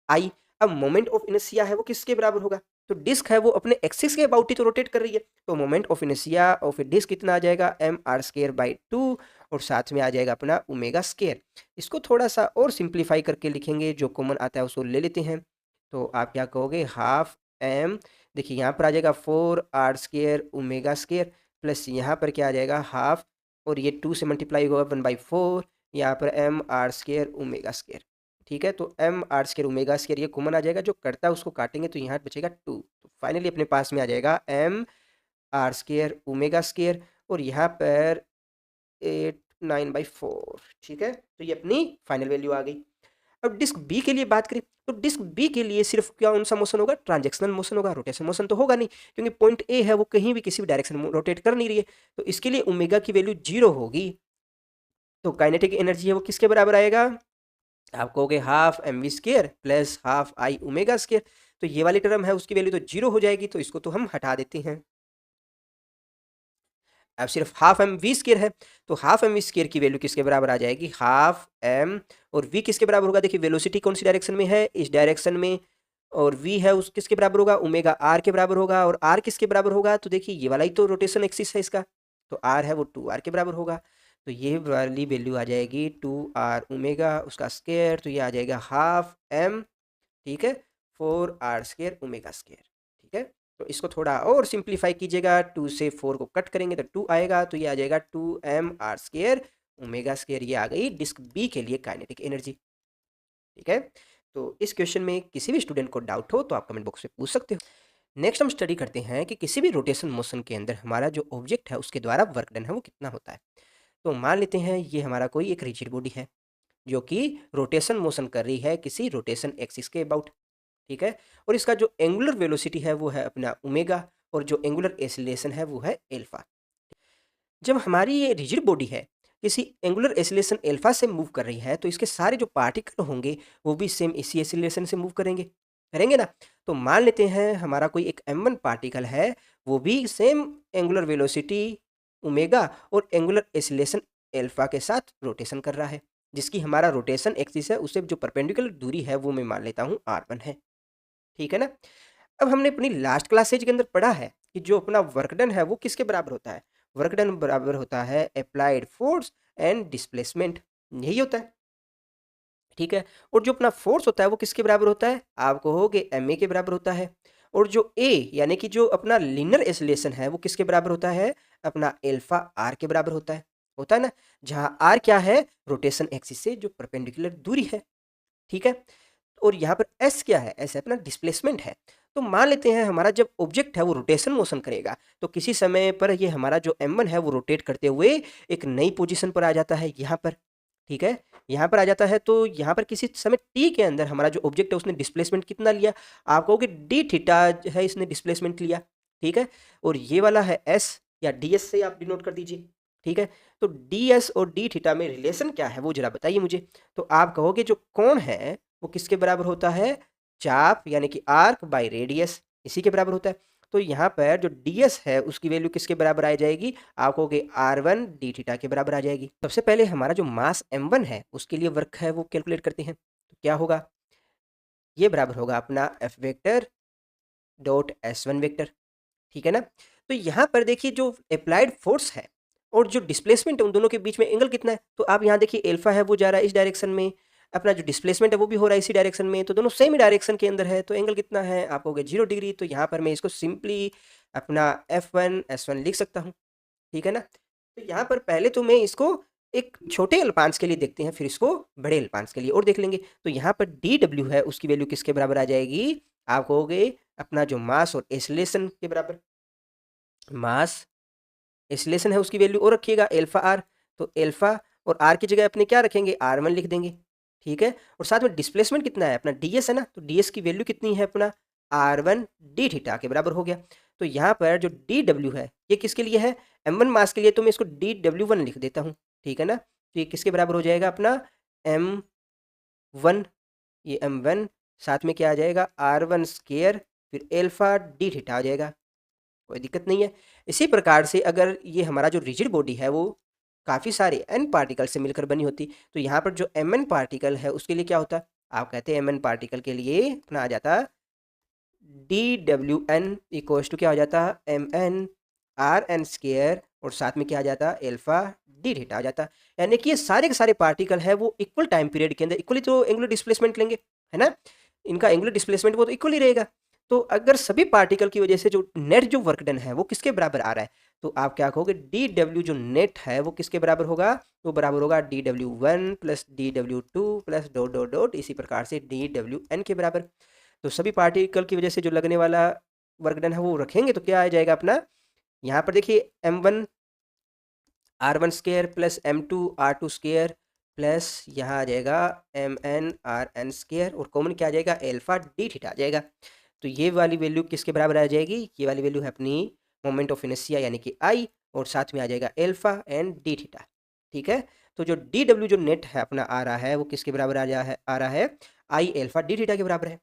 आई। अब मोमेंट ऑफ इनर्शिया है वो किसके बराबर होगा? तो डिस्क है वो अपने एक्सिस के अबाउट ही तो रोटेट कर रही है, तो moment of inertia of a disc कितना आ जाएगा? एम आर स्केयर बाई 2 और साथ में आ जाएगा अपना ओमेगा स्केयर। इसको थोड़ा सा और सिंप्लीफाई करके लिखेंगे, जो कॉमन आता है उसको ले लेते हैं। तो आप क्या कहोगे? हाफ एम, देखिए यहाँ पर आ जाएगा 4r square omega square, plus यहाँ पर क्या आ जाएगा? हाफ, और ये 2 से मल्टीप्लाई होगा 1/4, यहाँ पर M R square omega square. ठीक है, तो M R square omega square ये कॉमन आ जाएगा, जो करता है उसको काटेंगे तो यहाँ बचेगा 2। तो फाइनली अपने पास में आ जाएगा M R square omega square, और यहाँ पर 8/9/4। ठीक है, तो ये अपनी फाइनल वैल्यू आ गई। अब डिस्क बी के लिए बात करें तो डिस्क बी के लिए सिर्फ क्या कौन सा मोशन होगा? ट्रांजैक्शनल मोशन होगा, रोटेशन मोशन तो होगा नहीं, क्योंकि पॉइंट ए है वो कहीं भी किसी भी डायरेक्शन में रोटेट कर नहीं रही है। तो इसके लिए ओमेगा की वैल्यू 0 होगी। तो काइनेटिक एनर्जी है वो किसके बराबर आएगा? आप कहोगे half M V square plus half I omega square, तो ये वाली टर्म है उसकी वैल्यू तो 0 हो जाएगी, तो इसको तो हम हटा देते हैं। अब सिर्फ हाफ एम वी स्केयर है, तो हाफ एम वी स्केयर की वैल्यू किसके बराबर आ जाएगी, हाफ एम, और वी किसके बराबर होगा, देखिए वेलोसिटी कौन सी डायरेक्शन में है, इस डायरेक्शन में, और वी है उस किसके बराबर होगा, ओमेगा आर के बराबर होगा, और आर किसके बराबर होगा, तो देखिए ये वाला ही तो रोटेशन एक्सिस है इसका, तो आर है वो 2r के बराबर होगा, तो ये वाली वैल्यू आ जाएगी 2r ओमेगा उसका स्केयर, तो ये आ जाएगा हाफ एम, ठीक है, 4r स्केयर ओमेगा स्केयर, ठीक है। तो इसको थोड़ा और सिंप्लीफाई कीजिएगा, 2 से 4 को कट करेंगे तो 2 आएगा, तो ये आ जाएगा 2mr स्केयर ओमेगा स्केयर, ये आ गई डिस्क बी के लिए काइनेटिक एनर्जी, ठीक है। तो इस क्वेश्चन में किसी भी स्टूडेंट को डाउट हो तो आप कमेंट बॉक्स में पूछ सकते हो। नेक्स्ट हम स्टडी करते हैं कि किसी भी रोटेशन मोशन के अंदर हमारा जो ऑब्जेक्ट है उसके द्वारा वर्क डन है वो कितना होता है। तो मान लेते हैं ये हमारा कोई एक रिजिड बॉडी है जो कि रोटेशन मोशन कर रही है किसी रोटेशन एक्सिस के अबाउट, ठीक है, और इसका जो एंगुलर वेलोसिटी है वो है अपना ओमेगा, और जो एंगुलर एक्सीलरेशन है वो है एल्फा। जब हमारी ये रिजिड बॉडी है किसी एंगुलर एक्सीलरेशन एल्फा से मूव कर रही है, तो इसके सारे जो पार्टिकल होंगे वो भी सेम इसी एक्सीलरेशन से मूव करेंगे, करेंगे ना। तो मान लेते हैं हमारा कोई एक m1 पार्टिकल है, वो भी सेम एंगुलर वेलोसिटी ओमेगा और एंगुलर एक्सीलरेशन एल्फा के साथ रोटेशन कर रहा है, जिसकी हमारा रोटेशन एक्सिस है उससे जो परपेंडिकुलर दूरी है वो मैं मान लेता हूँ r1 है, ठीक है ना। अब हमने अपनी लास्ट क्लासेज के अंदर पढ़ा है कि जो अपना वर्क डन है वो किसके बराबर होता है, वर्क डन बराबर होता है अप्लाइड फोर्स एंड डिस्प्लेसमेंट, यही होता है, ठीक है। और जो अपना फोर्स होता है वो किसके बराबर होता है, आप कहोगे एम ए के बराबर होता है, और जो ए यानी कि जो अपना लीनियर एक्सीलरेशन है वो किसके बराबर होता है, अपना एल्फा आर के बराबर होता है ना, जहाँ आर क्या है, रोटेशन एक्सिस से जो परपेंडिकुलर दूरी है, ठीक है। और यहाँ पर एस क्या है, एस अपना डिस्प्लेसमेंट है। तो मान लेते हैं हमारा जब ऑब्जेक्ट है वो रोटेशन मोशन करेगा, तो किसी समय पर ये हमारा जो m1 है वो रोटेट करते हुए एक नई पोजीशन पर आ जाता है यहाँ पर, ठीक है, यहाँ पर आ जाता है। तो यहाँ पर किसी समय t के अंदर हमारा जो ऑब्जेक्ट है उसने डिस्प्लेसमेंट कितना लिया, आप कहोगे डी थीटा है इसने डिस्प्लेसमेंट लिया, ठीक है, और ये वाला है एस या डी एस से आप डिनोट कर दीजिए, ठीक है। तो डी एस और डी थीटा में रिलेशन क्या है वो जरा बताइए मुझे। तो आप कहोगे जो कोण है वो किसके बराबर होता है, चाप यानी कि आर्क बाय रेडियस, इसी के बराबर होता है। तो यहाँ पर जो ds है उसकी वैल्यू किसके बराबर आ जाएगी, आप कहोगे r1 d थीटा के बराबर आ जाएगी। सबसे पहले हमारा जो मास m1 है उसके लिए वर्क है वो कैलकुलेट करते हैं, तो क्या होगा, ये बराबर होगा अपना f vector dot s1 vector, ठीक है ना। तो यहाँ पर देखिए जो अप्लाइड फोर्स है और जो डिस्प्लेसमेंट है उन दोनों के बीच में एंगल कितना है, तो आप यहाँ देखिए एल्फा है वो जा रहा है इस डायरेक्शन में, अपना जो डिस्प्लेसमेंट है वो भी हो रहा है इसी डायरेक्शन में, तो दोनों सेम ही डायरेक्शन के अंदर है, तो एंगल कितना है, आप कहोगे 0 डिग्री। तो यहाँ पर मैं इसको सिंपली अपना F1 S1 लिख सकता हूँ, ठीक है ना। तो यहाँ पर पहले तो मैं इसको एक छोटे अल्पांश के लिए देखते हैं, फिर इसको बड़े अल्पांश के लिए और देख लेंगे। तो यहाँ पर DW है उसकी वैल्यू किसके बराबर आ जाएगी, आप कहोगे अपना जो मास और एक्सीलरेशन के बराबर, मास एक्सीलरेशन है उसकी वैल्यू और रखिएगा एल्फा आर, तो एल्फा और आर की जगह अपने क्या रखेंगे, r1 लिख देंगे, ठीक है। और साथ में डिस्प्लेसमेंट कितना है अपना ds है ना, तो ds की वैल्यू कितनी है अपना r1 d थीटा के बराबर हो गया। तो यहाँ पर जो dw है ये किसके लिए है, m1 मास के लिए, तो मैं इसको dw1 लिख देता हूँ, ठीक है ना। तो ये किसके बराबर हो जाएगा अपना m1, ये m1 साथ में क्या आ जाएगा r1 स्केयर फिर एल्फा d थीटा आ जाएगा, कोई दिक्कत नहीं है। इसी प्रकार से अगर ये हमारा जो रिजिड बॉडी है वो काफ़ी सारे n पार्टिकल से मिलकर बनी होती, तो यहाँ पर जो mn पार्टिकल है उसके लिए क्या होता, आप कहते हैं mn पार्टिकल के लिए अपना आ जाता dwn इक्वल्स टू क्या हो जाता, mn rn स्केयर और साथ में क्या आ जाता, एल्फा डी थीटा आ जाता। यानी कि ये सारे के सारे पार्टिकल है वो इक्वल टाइम पीरियड के अंदर इक्वली तो एंगुलर डिस्प्लेसमेंट लेंगे, है ना, इनका एंगुलर डिस्प्लेसमेंट वो तो इक्वल ही रहेगा। तो अगर सभी पार्टिकल की वजह से जो नेट जो वर्क डन है वो किसके बराबर आ रहा है, तो आप क्या कहोगे डी डब्ल्यू जो नेट है वो किसके बराबर होगा, वो बराबर होगा DW1 plus DW2 plus dot dot dot, इसी प्रकार से DWN के बराबर। तो सभी पार्टिकल की वजह से जो लगने वाला वर्क डन है वो रखेंगे, तो क्या आ जाएगा अपना, यहाँ पर देखिए m1 r1 square plus m2 r2 square plus यहाँ आ जाएगा mn rn स्केयर और कॉमन क्या आ जाएगा, एल्फा डी थीटा आ जाएगा। तो ये वाली वैल्यू किसके बराबर आ जाएगी, ये वाली वैल्यू है अपनी मोमेंट ऑफ इनर्शिया यानी कि I, और साथ में आ जाएगा एल्फा एंड डी थीटा। ठीक है। तो जो डी डब्ल्यू जो नेट है अपना आ रहा है वो किसके बराबर आ रहा है आई एल्फा डी थीटा के बराबर है।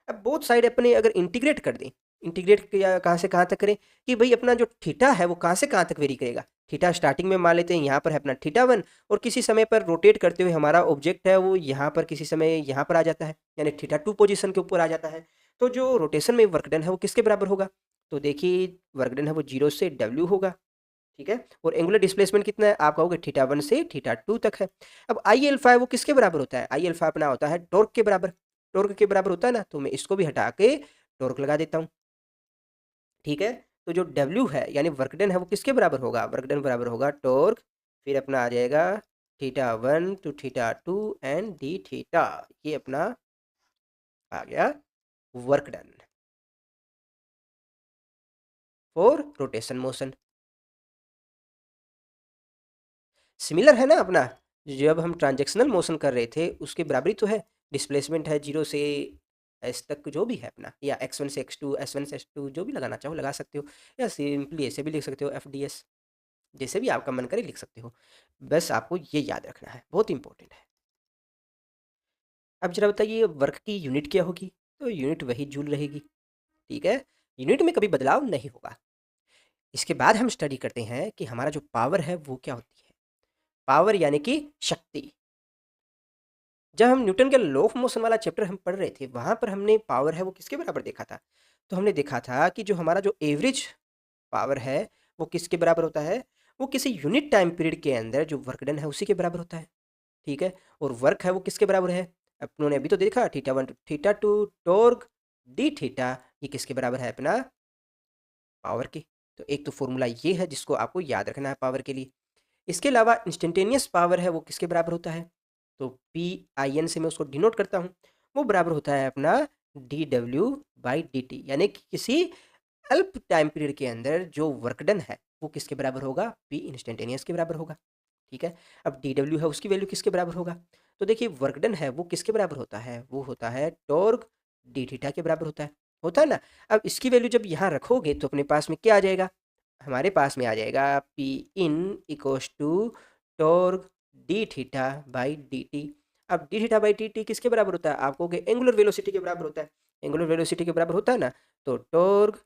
अब बोथ साइड अपने अगर इंटीग्रेट कर दें, इंटीग्रेट या कहाँ से कहाँ तक करें कि भाई अपना जो थीटा है वो कहाँ से कहाँ तक वेरी करेगा। थीटा स्टार्टिंग में मान लेते हैं यहाँ पर है अपना थीटा वन, और किसी समय पर रोटेट करते हुए हमारा ऑब्जेक्ट है वो यहाँ पर किसी समय यहाँ पर आ जाता है, यानी थीटा टू पोजीशन के ऊपर आ जाता है। तो जो रोटेशन में वर्क डन है वो किसके बराबर होगा, तो देखिए वर्क डन है वो 0 से डब्ल्यू होगा, ठीक है। और एंगुलर डिस्प्लेसमेंट कितना है, आप कहोगे थीटा वन से थीटा टू तक है। अब आई एल्फा है वो किसके बराबर होता है, आई एल्फा अपना होता है टॉर्क के बराबर, टॉर्क के बराबर होता है ना, तो मैं इसको भी हटा के टॉर्क लगा देता हूँ, ठीक है। तो जो डब्ल्यू है यानी वर्कडन है वो किसके बराबर होगा, वर्कडन बराबर होगा टॉर्क, फिर अपना आ जाएगा theta one two theta two and D theta, ये अपना आ गया work done for rotation motion. Similar है ना अपना, जब हम ट्रांजेक्शनल मोशन कर रहे थे उसके बराबरी तो है, डिस्प्लेसमेंट है 0 से एस तक जो भी है अपना, या x1 से x2 s1 से s2 जो भी लगाना चाहो लगा सकते हो, या सिंपली ऐसे भी लिख सकते हो FDS, जैसे भी आपका मन करे लिख सकते हो। बस आपको ये याद रखना है, बहुत इंपॉर्टेंट है। अब जरा बताइए वर्क की यूनिट क्या होगी, तो यूनिट वही जूल रहेगी, ठीक है। यूनिट में कभी बदलाव नहीं होगा। इसके बाद हम स्टडी करते हैं कि हमारा जो पावर है वो क्या होती है। पावर यानी कि शक्ति। जब हम न्यूटन के लॉ ऑफ मोशन वाला चैप्टर हम पढ़ रहे थे वहाँ पर हमने पावर है वो किसके बराबर देखा था, तो हमने देखा था कि जो हमारा जो एवरेज पावर है वो किसके बराबर होता है, वो किसी यूनिट टाइम पीरियड के अंदर जो वर्क डन है उसी के बराबर होता है, ठीक है। और वर्क है वो किसके बराबर है, अपनों ने अभी तो देखा theta one two theta two torque D theta, ये किसके बराबर है अपना पावर के। तो एक तो फॉर्मूला ये है जिसको आपको याद रखना है पावर के लिए। इसके अलावा इंस्टेंटेनियस पावर है वो किसके बराबर होता है, तो पी आई एन से मैं उसको डिनोट करता हूँ, वो बराबर होता है अपना D W by D T, यानी कि किसी अल्प टाइम पीरियड के अंदर जो वर्क डन है वो किसके बराबर होगा, पी इंस्टेंटेनियस के बराबर होगा, ठीक है। अब डी डब्ल्यू है उसकी वैल्यू किसके बराबर होगा, तो देखिए वर्क डन है वो किसके बराबर होता है, वो होता है टॉर्क डी थीटा के बराबर होता है ना। अब इसकी वैल्यू जब यहाँ रखोगे तो अपने पास में क्या आ जाएगा, हमारे पास में आ जाएगा P in equals to torque D theta by D T. अब D theta by D T किसके बराबर होता है, आपको एंगुलर वेलोसिटी के बराबर होता है, एंगुलर वेलोसिटी के बराबर होता है ना, तो टॉर्क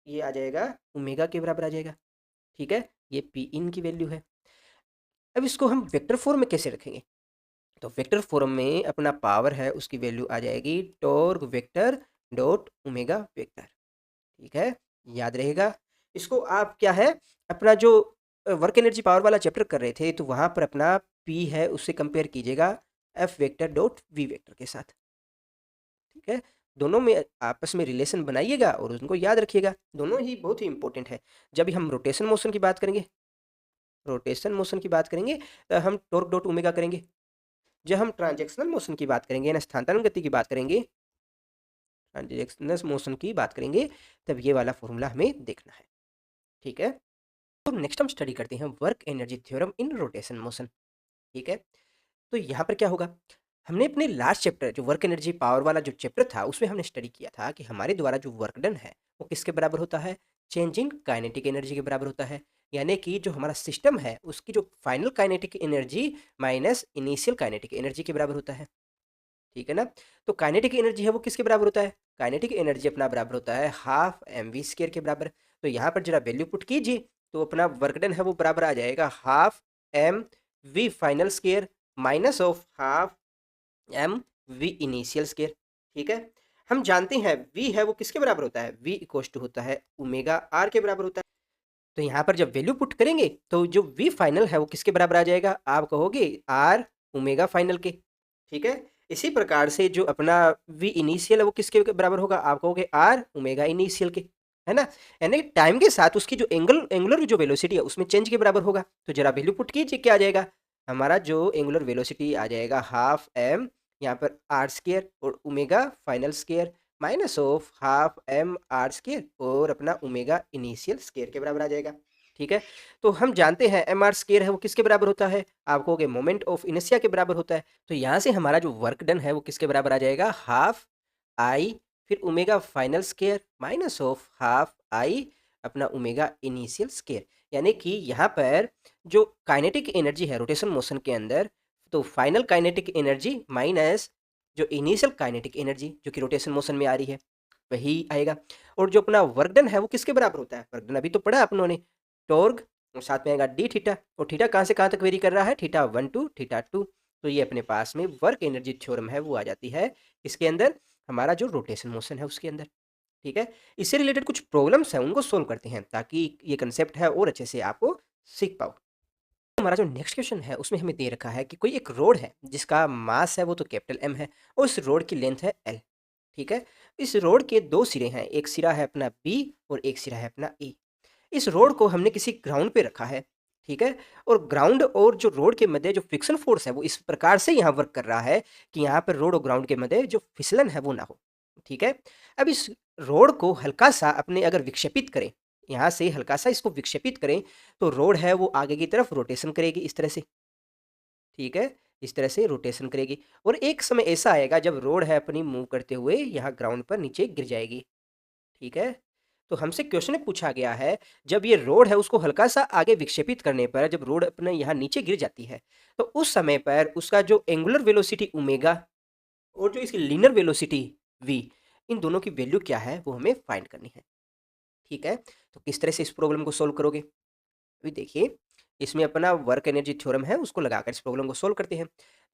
ये आ जाएगा ओमेगा के बराबर आ जाएगा, ठीक है। ये पी इन की वैल्यू है। अब इसको हम वेक्टर फॉर्म में कैसे रखेंगे, तो वेक्टर फॉर्म में अपना पावर है उसकी वैल्यू आ जाएगी torque vector dot omega vector, ठीक है, याद रहेगा। इसको आप क्या है अपना जो वर्क एनर्जी पावर वाला चैप्टर कर रहे थे तो वहाँ पर अपना पी है उससे कंपेयर कीजिएगा F vector dot V vector के साथ, ठीक है। दोनों में आपस में रिलेशन बनाइएगा और उनको याद रखिएगा, दोनों ही बहुत ही इंपॉर्टेंट है। जब भी हम रोटेशन मोशन की बात करेंगे, रोटेशन मोशन की बात करेंगे तो हम टॉर्क डॉट ओमेगा करेंगे, जब हम ट्रांजैक्शनल मोशन की बात करेंगे ना स्थानांतरण गति की बात करेंगे, ट्रांजैक्शनल मोशन की बात करेंगे, तब ये वाला फॉर्मूला हमें देखना है, ठीक है। तो नेक्स्ट हम स्टडी करते हैं work energy theorem in rotation motion, ठीक है। तो यहाँ पर क्या होगा, हमने अपने लास्ट चैप्टर जो वर्क एनर्जी पावर वाला जो चैप्टर था उसमें हमने स्टडी किया था कि हमारे द्वारा जो वर्क डन है वो किसके बराबर होता है, चेंज इन काइनेटिक एनर्जी के बराबर होता है, यानी कि जो हमारा सिस्टम है उसकी जो final kinetic energy minus initial kinetic energy के बराबर होता है, ठीक है ना। तो काइनेटिक एनर्जी है वो किसके बराबर होता है, काइनेटिक एनर्जी अपना बराबर होता है हाफ एम वी स्केयर के बराबर। तो यहाँ पर जरा वैल्यू पुट कीजिए तो अपना वर्क डन है वो बराबर आ जाएगा half M V final square minus of half M V initial square, ठीक है। हम जानते हैं v है वो किसके बराबर होता है, v इक्वस टू होता है ओमेगा आर के बराबर होता है। तो यहाँ पर जब वैल्यू पुट करेंगे तो जो v फाइनल है वो किसके बराबर आ जाएगा, आप कहोगे आर ओमेगा फाइनल के, ठीक है। इसी प्रकार से जो अपना v इनिशियल है वो किसके बराबर होगा, आप कहोगे आर ओमेगा इनिशियल के, है ना। यानी टाइम के साथ उसकी जो एंगुलर जो वेलोसिटी है उसमें चेंज के बराबर होगा। तो जरा वैल्यू पुट कीजिए क्या आ जाएगा, हमारा जो एंगुलर वेलोसिटी आ जाएगा हाफ एम यहाँ पर आर स्केयर और omega final square minus of half M R square और अपना ओमेगा इनिशियल स्केयर के बराबर आ जाएगा, ठीक है। तो हम जानते हैं एम आर स्केयर है वो किसके बराबर होता है, आप कहोगे मोमेंट ऑफ इनर्शिया के बराबर होता है। तो यहाँ से हमारा जो वर्क डन है वो किसके बराबर आ जाएगा, हाफ आई फिर omega final square minus of half I अपना ओमेगा इनिशियल स्केयर। यानी कि यहाँ पर जो काइनेटिक एनर्जी है रोटेशन मोशन के अंदर, तो फाइनल काइनेटिक एनर्जी माइनस जो इनिशियल काइनेटिक एनर्जी जो कि रोटेशन मोशन में आ रही है वही आएगा। और जो अपना वर्क डन है वो किसके बराबर होता है? वर्क डन अभी तो पढ़ा अपनों ने, टॉर्क और साथ में आएगा डी थीटा। और थीटा कहाँ से कहाँ तक वेरी कर रहा है? Theta 1 to theta 2। तो ये अपने पास में वर्क एनर्जी थ्योरम है वो आ जाती है इसके अंदर, हमारा जो रोटेशन मोशन है उसके अंदर। ठीक है, इससे रिलेटेड कुछ प्रॉब्लम्स हैं उनको सोल्व करते हैं ताकि ये कंसेप्ट है और अच्छे से आपको सीख पाओ। हमारा जो नेक्स्ट क्वेश्चन है उसमें हमें दे रखा है कि कोई एक रोड है जिसका मास है वो तो कैपिटल एम है और उस रोड की लेंथ है एल। ठीक है, इस रोड के दो सिरे हैं, एक सिरा है अपना बी और एक सिरा है अपना ए। इस रोड को हमने किसी ग्राउंड पे रखा है। ठीक है, और ग्राउंड और जो रोड के मध्य जो फ्रिक्शन फोर्स है वो इस प्रकार से यहाँ वर्क कर रहा है कि यहाँ पर रोड और ग्राउंड के मध्य जो फिसलन है वो ना हो। ठीक है, अब इस रोड को हल्का सा अपने अगर विक्षेपित करें, यहाँ से हल्का सा इसको विक्षेपित करें, तो रोड है वो आगे की तरफ रोटेशन करेगी इस तरह से। ठीक है, इस तरह से रोटेशन करेगी और एक समय ऐसा आएगा जब रोड है अपनी मूव करते हुए यहाँ ग्राउंड पर नीचे गिर जाएगी। ठीक है, तो हमसे क्वेश्चन में पूछा गया है, जब ये रोड है उसको हल्का सा आगे विक्षेपित करने पर जब रोड अपने यहाँ नीचे गिर जाती है, तो उस समय पर उसका जो एंगुलर वेलोसिटी ओमेगा और जो इसकी लीनियर वेलोसिटी वी, इन दोनों की वैल्यू क्या है वो हमें फाइंड करनी है। ठीक है, तो किस तरह से इस प्रॉब्लम को सोल्व करोगे? अभी देखिए, इसमें अपना वर्क एनर्जी थ्योरम है उसको लगाकर इस प्रॉब्लम को सोल्व करते हैं।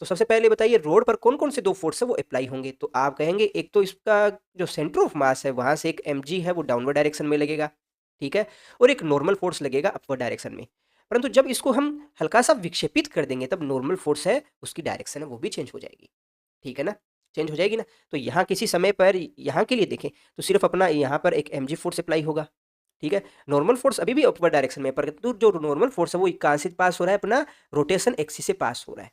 तो सबसे पहले बताइए रोड पर कौन-कौन से 2 फोर्स है वो अप्लाई होंगे? तो आप कहेंगे एक तो इसका जो सेंटर ऑफ मास है वहाँ से एक एमजी है वो डाउनवर्ड डायरेक्शन में लगेगा, ठीक है? और एक नॉर्मल फोर्स लगेगा अपवर्ड डायरेक्शन में। परंतु जब इसको हम हल्का-सा विक्षेपित कर देंगे तब नॉर्मल फोर्स है उसकी डायरेक्शन है वो भी चेंज हो जाएगी। ठीक है ना? चेंज हो जाएगी ना? तो यहाँ किसी समय पर यहाँ के लिए देखें तो सिर्फ़ अपना यहाँ पर एक एमजी फोर्स अप्लाई होगा। ठीक है, नॉर्मल फोर्स अभी भी अपवर्ड डायरेक्शन में है परंतु जो नॉर्मल फोर्स है वो कहाँ से पास हो रहा है? अपना रोटेशन एक्सिस से पास हो रहा है।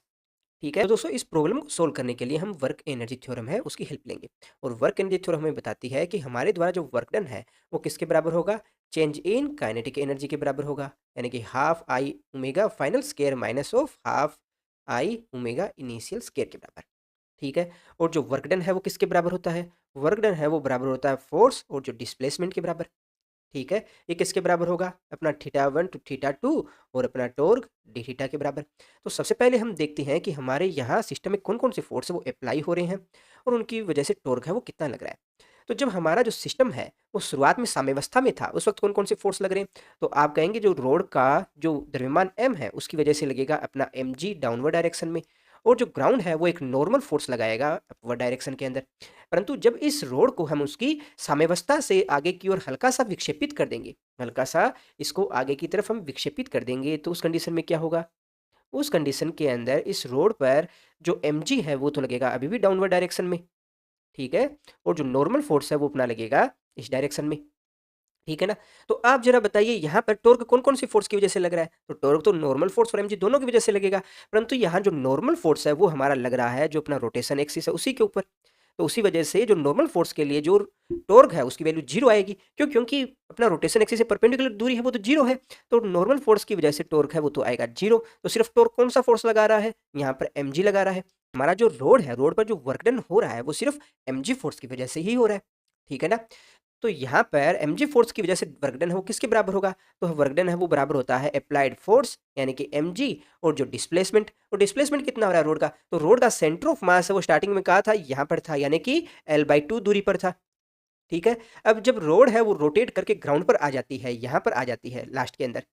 ठीक है, तो दोस्तों इस प्रॉब्लम को सोल्व करने के लिए हम वर्क एनर्जी थ्योरम है उसकी हेल्प लेंगे और वर्क एनर्जी थ्योरम हमें बताती है कि हमारे द्वारा जो वर्क डन है वो किसके बराबर होगा? चेंज इन काइनेटिक एनर्जी के बराबर होगा, यानी कि half I omega final square minus of half I omega initial square के बराबर। ठीक है, और जो वर्क डन है वो किसके बराबर होता है? वर्क डन है वो बराबर होता है फोर्स और जो डिस्प्लेसमेंट के बराबर। ठीक है, ये किसके बराबर होगा? अपना थीटा 1 टू थीटा 2 और अपना टॉर्क डी थीटा के बराबर। तो सबसे पहले हम देखते हैं कि हमारे यहाँ सिस्टम में कौन-कौन से फोर्स है वो अप्लाई हो रहे हैं और उनकी वजह से टॉर्क है वो कितना लग रहा है। तो जब हमारा जो सिस्टम है वो शुरुआत में साम्यावस्था में था, उस वक़्त कौन-कौन से फोर्स लग रहे हैं? तो आप कहेंगे जो रोड का जो द्रव्यमान m है उसकी वजह से लगेगा अपना mg डाउनवर्ड डायरेक्शन में और जो ग्राउंड है वो एक नॉर्मल फोर्स लगाएगा अपवर्ड डायरेक्शन के अंदर। परंतु जब इस रोड को हम उसकी साम्यावस्था से आगे की ओर हल्का सा विक्षेपित कर देंगे, हल्का सा इसको आगे की तरफ हम विक्षेपित कर देंगे तो उस कंडीशन में क्या होगा? उस कंडीशन के अंदर इस रोड पर जो mg है वो तो लगेगा अभी भी डाउनवर्ड डायरेक्शन में, ठीक है? और जो नॉर्मल फोर्स है वो अपना लगेगा इस डायरेक्शन में, ठीक है ना? तो आप ज़रा बताइए यहाँ पर टॉर्क कौन-कौन सी फोर्स की वज़ह से लग रहा है? तो टॉर्क तो नॉर्मल फोर्स और mg दोनों की वज़ह से लगेगा, परंतु यहाँ जो नॉर्मल फोर्स है वो हमारा लग रहा है जो अपना रोटेशन एक्सिस है उसी के ऊपर। तो उसी वजह से जो नॉर्मल फोर्स के लिए जो टॉर्क है उसकी वैल्यू 0 आएगी। क्यों? क्योंकि अपना रोटेशन एक्सिस से परपेंडिकुलर दूरी है वो तो 0 है। तो नॉर्मल फोर्स की वजह से टॉर्क है वो तो आएगा 0। तो सिर्फ टॉर्क कौन-सा फोर्स लगा रहा है? यहाँ पर mg लगा रहा है। हमारा जो रोड है, रोड पर जो वर्क डन हो रहा है वो सिर्फ mg फोर्स की वजह से ही हो रहा है। ठीक है ना? तो यहाँ पर mg फोर्स की वजह से वर्क डन है वो किसके बराबर होगा? तो वर्क डन है वो बराबर होता है एप्लाइड फोर्स यानी कि mg और जो डिस्प्लेसमेंट, और डिस्प्लेसमेंट कितना हो रहा है रोड का? तो रोड का सेंटर ऑफ मास है वो स्टार्टिंग में कहाँ था? यहाँ पर था, यानी कि l/2 दूरी पर था। ठीक है? अब जब रोड है वो रोटेट करके ग्राउंड पर आ जाती है, यहाँ पर आ जाती है लास्ट के अंदर,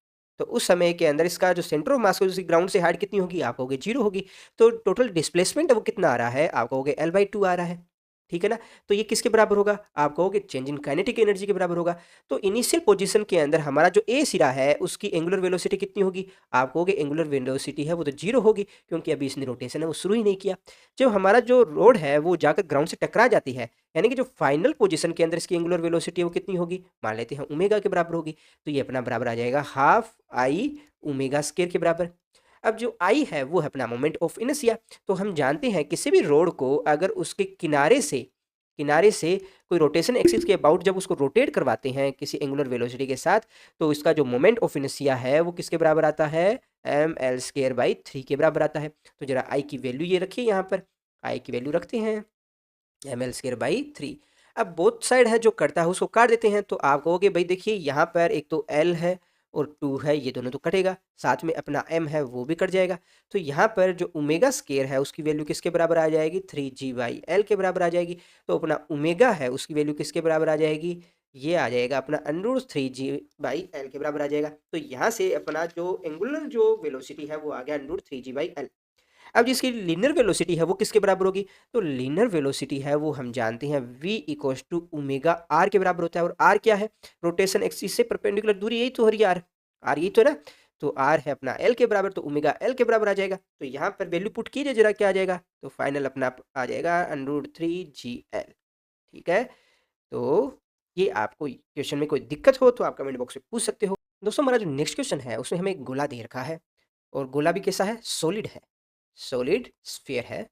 तो उस समय के अंदर इसका जो सेंटर ऑफ मास है ग्राउंड से हाइट कितनी होगी? आप कहोगे 0 होगी। तो टोटल डिस्प्लेसमेंट है वो कितना आ रहा है? आप कहोगे l/2 आ रहा है। ठीक है ना? तो ये किसके बराबर होगा? आप कहोगे चेंज इन काइनेटिक एनर्जी के बराबर होगा। तो इनिशियल पोजीशन के अंदर हमारा जो ए सिरा है उसकी एंगुलर वेलोसिटी कितनी होगी? आप कहोगे एंगुलर वेलोसिटी है वो तो 0 होगी क्योंकि अभी इसने रोटेशन है वो शुरू ही नहीं किया। जब हमारा जो रोड है वो जाकर ग्राउंड से टकरा जाती है, यानी कि जो फाइनल पोजीशन के अंदर इसकी एंगुलर वेलोसिटी है वो कितनी होगी? मान लेते हैं ओमेगा के बराबर होगी। तो ये अपना बराबर आ जाएगा हाफ आई ओमेगा स्क्वायर के बराबर। अब जो आई है वो है अपना मोमेंट ऑफ इनर्शिया। तो हम जानते हैं किसी भी रोड को अगर उसके किनारे से कोई रोटेशन एक्सिस के अबाउट जब उसको रोटेट करवाते हैं किसी एंगुलर वेलोसिटी के साथ, तो इसका जो मोमेंट ऑफ इनर्शिया है वो किसके बराबर आता है? ml²/3 के बराबर आता है। तो जरा आई की वैल्यू ये रखिए यहाँ पर, आई की वैल्यू रखते हैं ml²/3। अब बोथ साइड है जो करता है उसको काट देते हैं, तो आप कहोगे भाई देखिए यहाँ पर एक तो एल है और 2 है, ये दोनों तो कटेगा, साथ में अपना एम है वो भी कट जाएगा। तो यहाँ पर जो ओमेगा स्केयर है उसकी वैल्यू किसके बराबर आ जाएगी, 3g/l के बराबर आ जाएगी। तो अपना ओमेगा है उसकी वैल्यू किसके बराबर आ जाएगी, ये आ जाएगा अपना √3g/l के बराबर आ जाएगा। तो यहाँ से अपना जो एंगुलर जो वेलोसिटी है वो आ गया √3g/l। अब जिसकी लीनियर वेलोसिटी है वो किसके बराबर होगी, तो लीनियर वेलोसिटी है वो हम जानते हैं v equals to omega R के बराबर होता है। और आर क्या है, रोटेशन एक्सिस से परपेंडिकुलर दूरी, यही तो हो रही है आर, आर यही तो ना। तो आर है अपना एल के बराबर, तो ओमेगा एल के बराबर आ जाएगा। तो यहाँ पर वैल्यू पुट कीजिए जरा, क्या आ जाएगा, तो फाइनल अपना आ जाएगा √3gl। ठीक है, तो ये आपको क्वेश्चन में कोई दिक्कत हो तो आप कमेंट बॉक्स में पूछ सकते हो। दोस्तों हमारा जो नेक्स्ट क्वेश्चन है उसमें हमें एक गोला दे रखा है, और गोला भी कैसा है, सॉलिड है, सॉलिड स्फीयर है।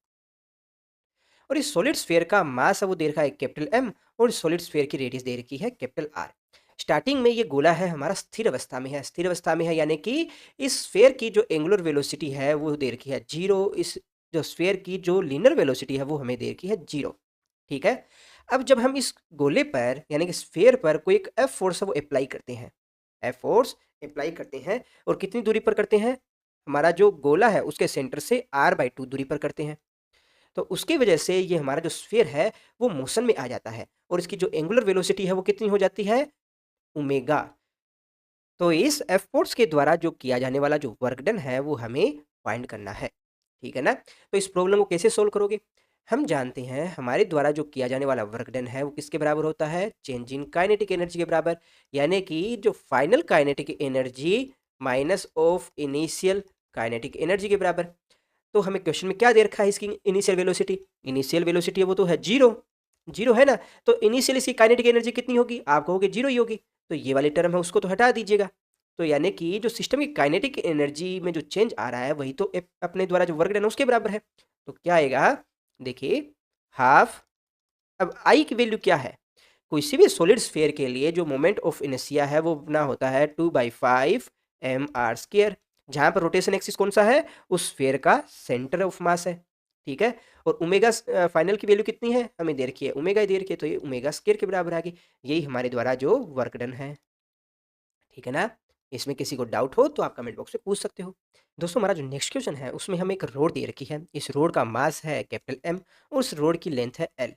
और इस सॉलिड स्फीयर का मास है वो दे रखा है कैपिटल एम, और सॉलिड स्फीयर की रेडियस दे रखी है कैपिटल आर। स्टार्टिंग में ये गोला है हमारा स्थिर अवस्था में है, स्थिर अवस्था में है यानी कि इस स्फीयर की जो एंगुलर वेलोसिटी है वो दे रखी है 0, इस जो स्फीयर की जो लीनियर वेलोसिटी है वो हमें दे रखी है 0। ठीक है, अब जब हम इस गोले पर यानी कि स्फीयर पर कोई एक एफ फोर्स है वो अप्लाई करते हैं, एफ फोर्स अप्लाई करते हैं, और कितनी दूरी पर करते हैं, हमारा जो गोला है उसके सेंटर से r/2 दूरी पर करते हैं। तो उसकी वजह से ये हमारा जो स्फीयर है वो मोशन में आ जाता है, और इसकी जो एंगुलर वेलोसिटी है वो कितनी हो जाती है, ओमेगा। तो इस एफ फोर्स के द्वारा जो किया जाने वाला जो वर्क डन है वो हमें फाइंड करना है। ठीक है ना, तो इस प्रॉब्लम को कैसे सोल्व करोगे, हम जानते हैं हमारे द्वारा जो किया जाने वाला वर्क डन है वो किसके बराबर होता है, चेंज इन काइनेटिक एनर्जी के बराबर, यानी कि जो final kinetic energy minus of initial kinetic energy के बराबर। तो हमें क्वेश्चन में क्या दे रखा है, इसकी इनिशियल वेलोसिटी है वो तो है 0, 0 है ना। तो इनिशियल इसकी काइनेटिक एनर्जी कितनी होगी, आप कहोगे 0 ही होगी, तो ये वाली टर्म है उसको तो हटा दीजिएगा। तो यानी कि जो सिस्टम की काइनेटिक एनर्जी में जो चेंज आ रहा है वही तो अपने द्वारा जो वर्क डन है उसके बराबर है। तो क्या आएगा, देखिए हाफ, अब आई की वैल्यू क्या है, किसी भी सॉलिड स्फीयर के लिए जो मोमेंट ऑफ इनर्शिया है वो अपना होता है 2/5 mr², जहां पर रोटेशन एक्सिस कौन सा है, उस स्फीयर का सेंटर ऑफ मास है। ठीक है, और ओमेगा फाइनल की वैल्यू कितनी है हमें दे रखी है, ओमेगा दे रखी है, तो ये ओमेगा स्क्वायर के बराबर आ गई। यही हमारे द्वारा जो वर्क डन है। ठीक है ना, इसमें किसी को डाउट हो तो आप कमेंट बॉक्स में पूछ सकते हो। दोस्तों हमारा जो नेक्स्ट क्वेश्चन है उसमें हमें एक रोड दे रखी है, इस रोड का मास है कैपिटल एम, और उस रोड की लेंथ है एल।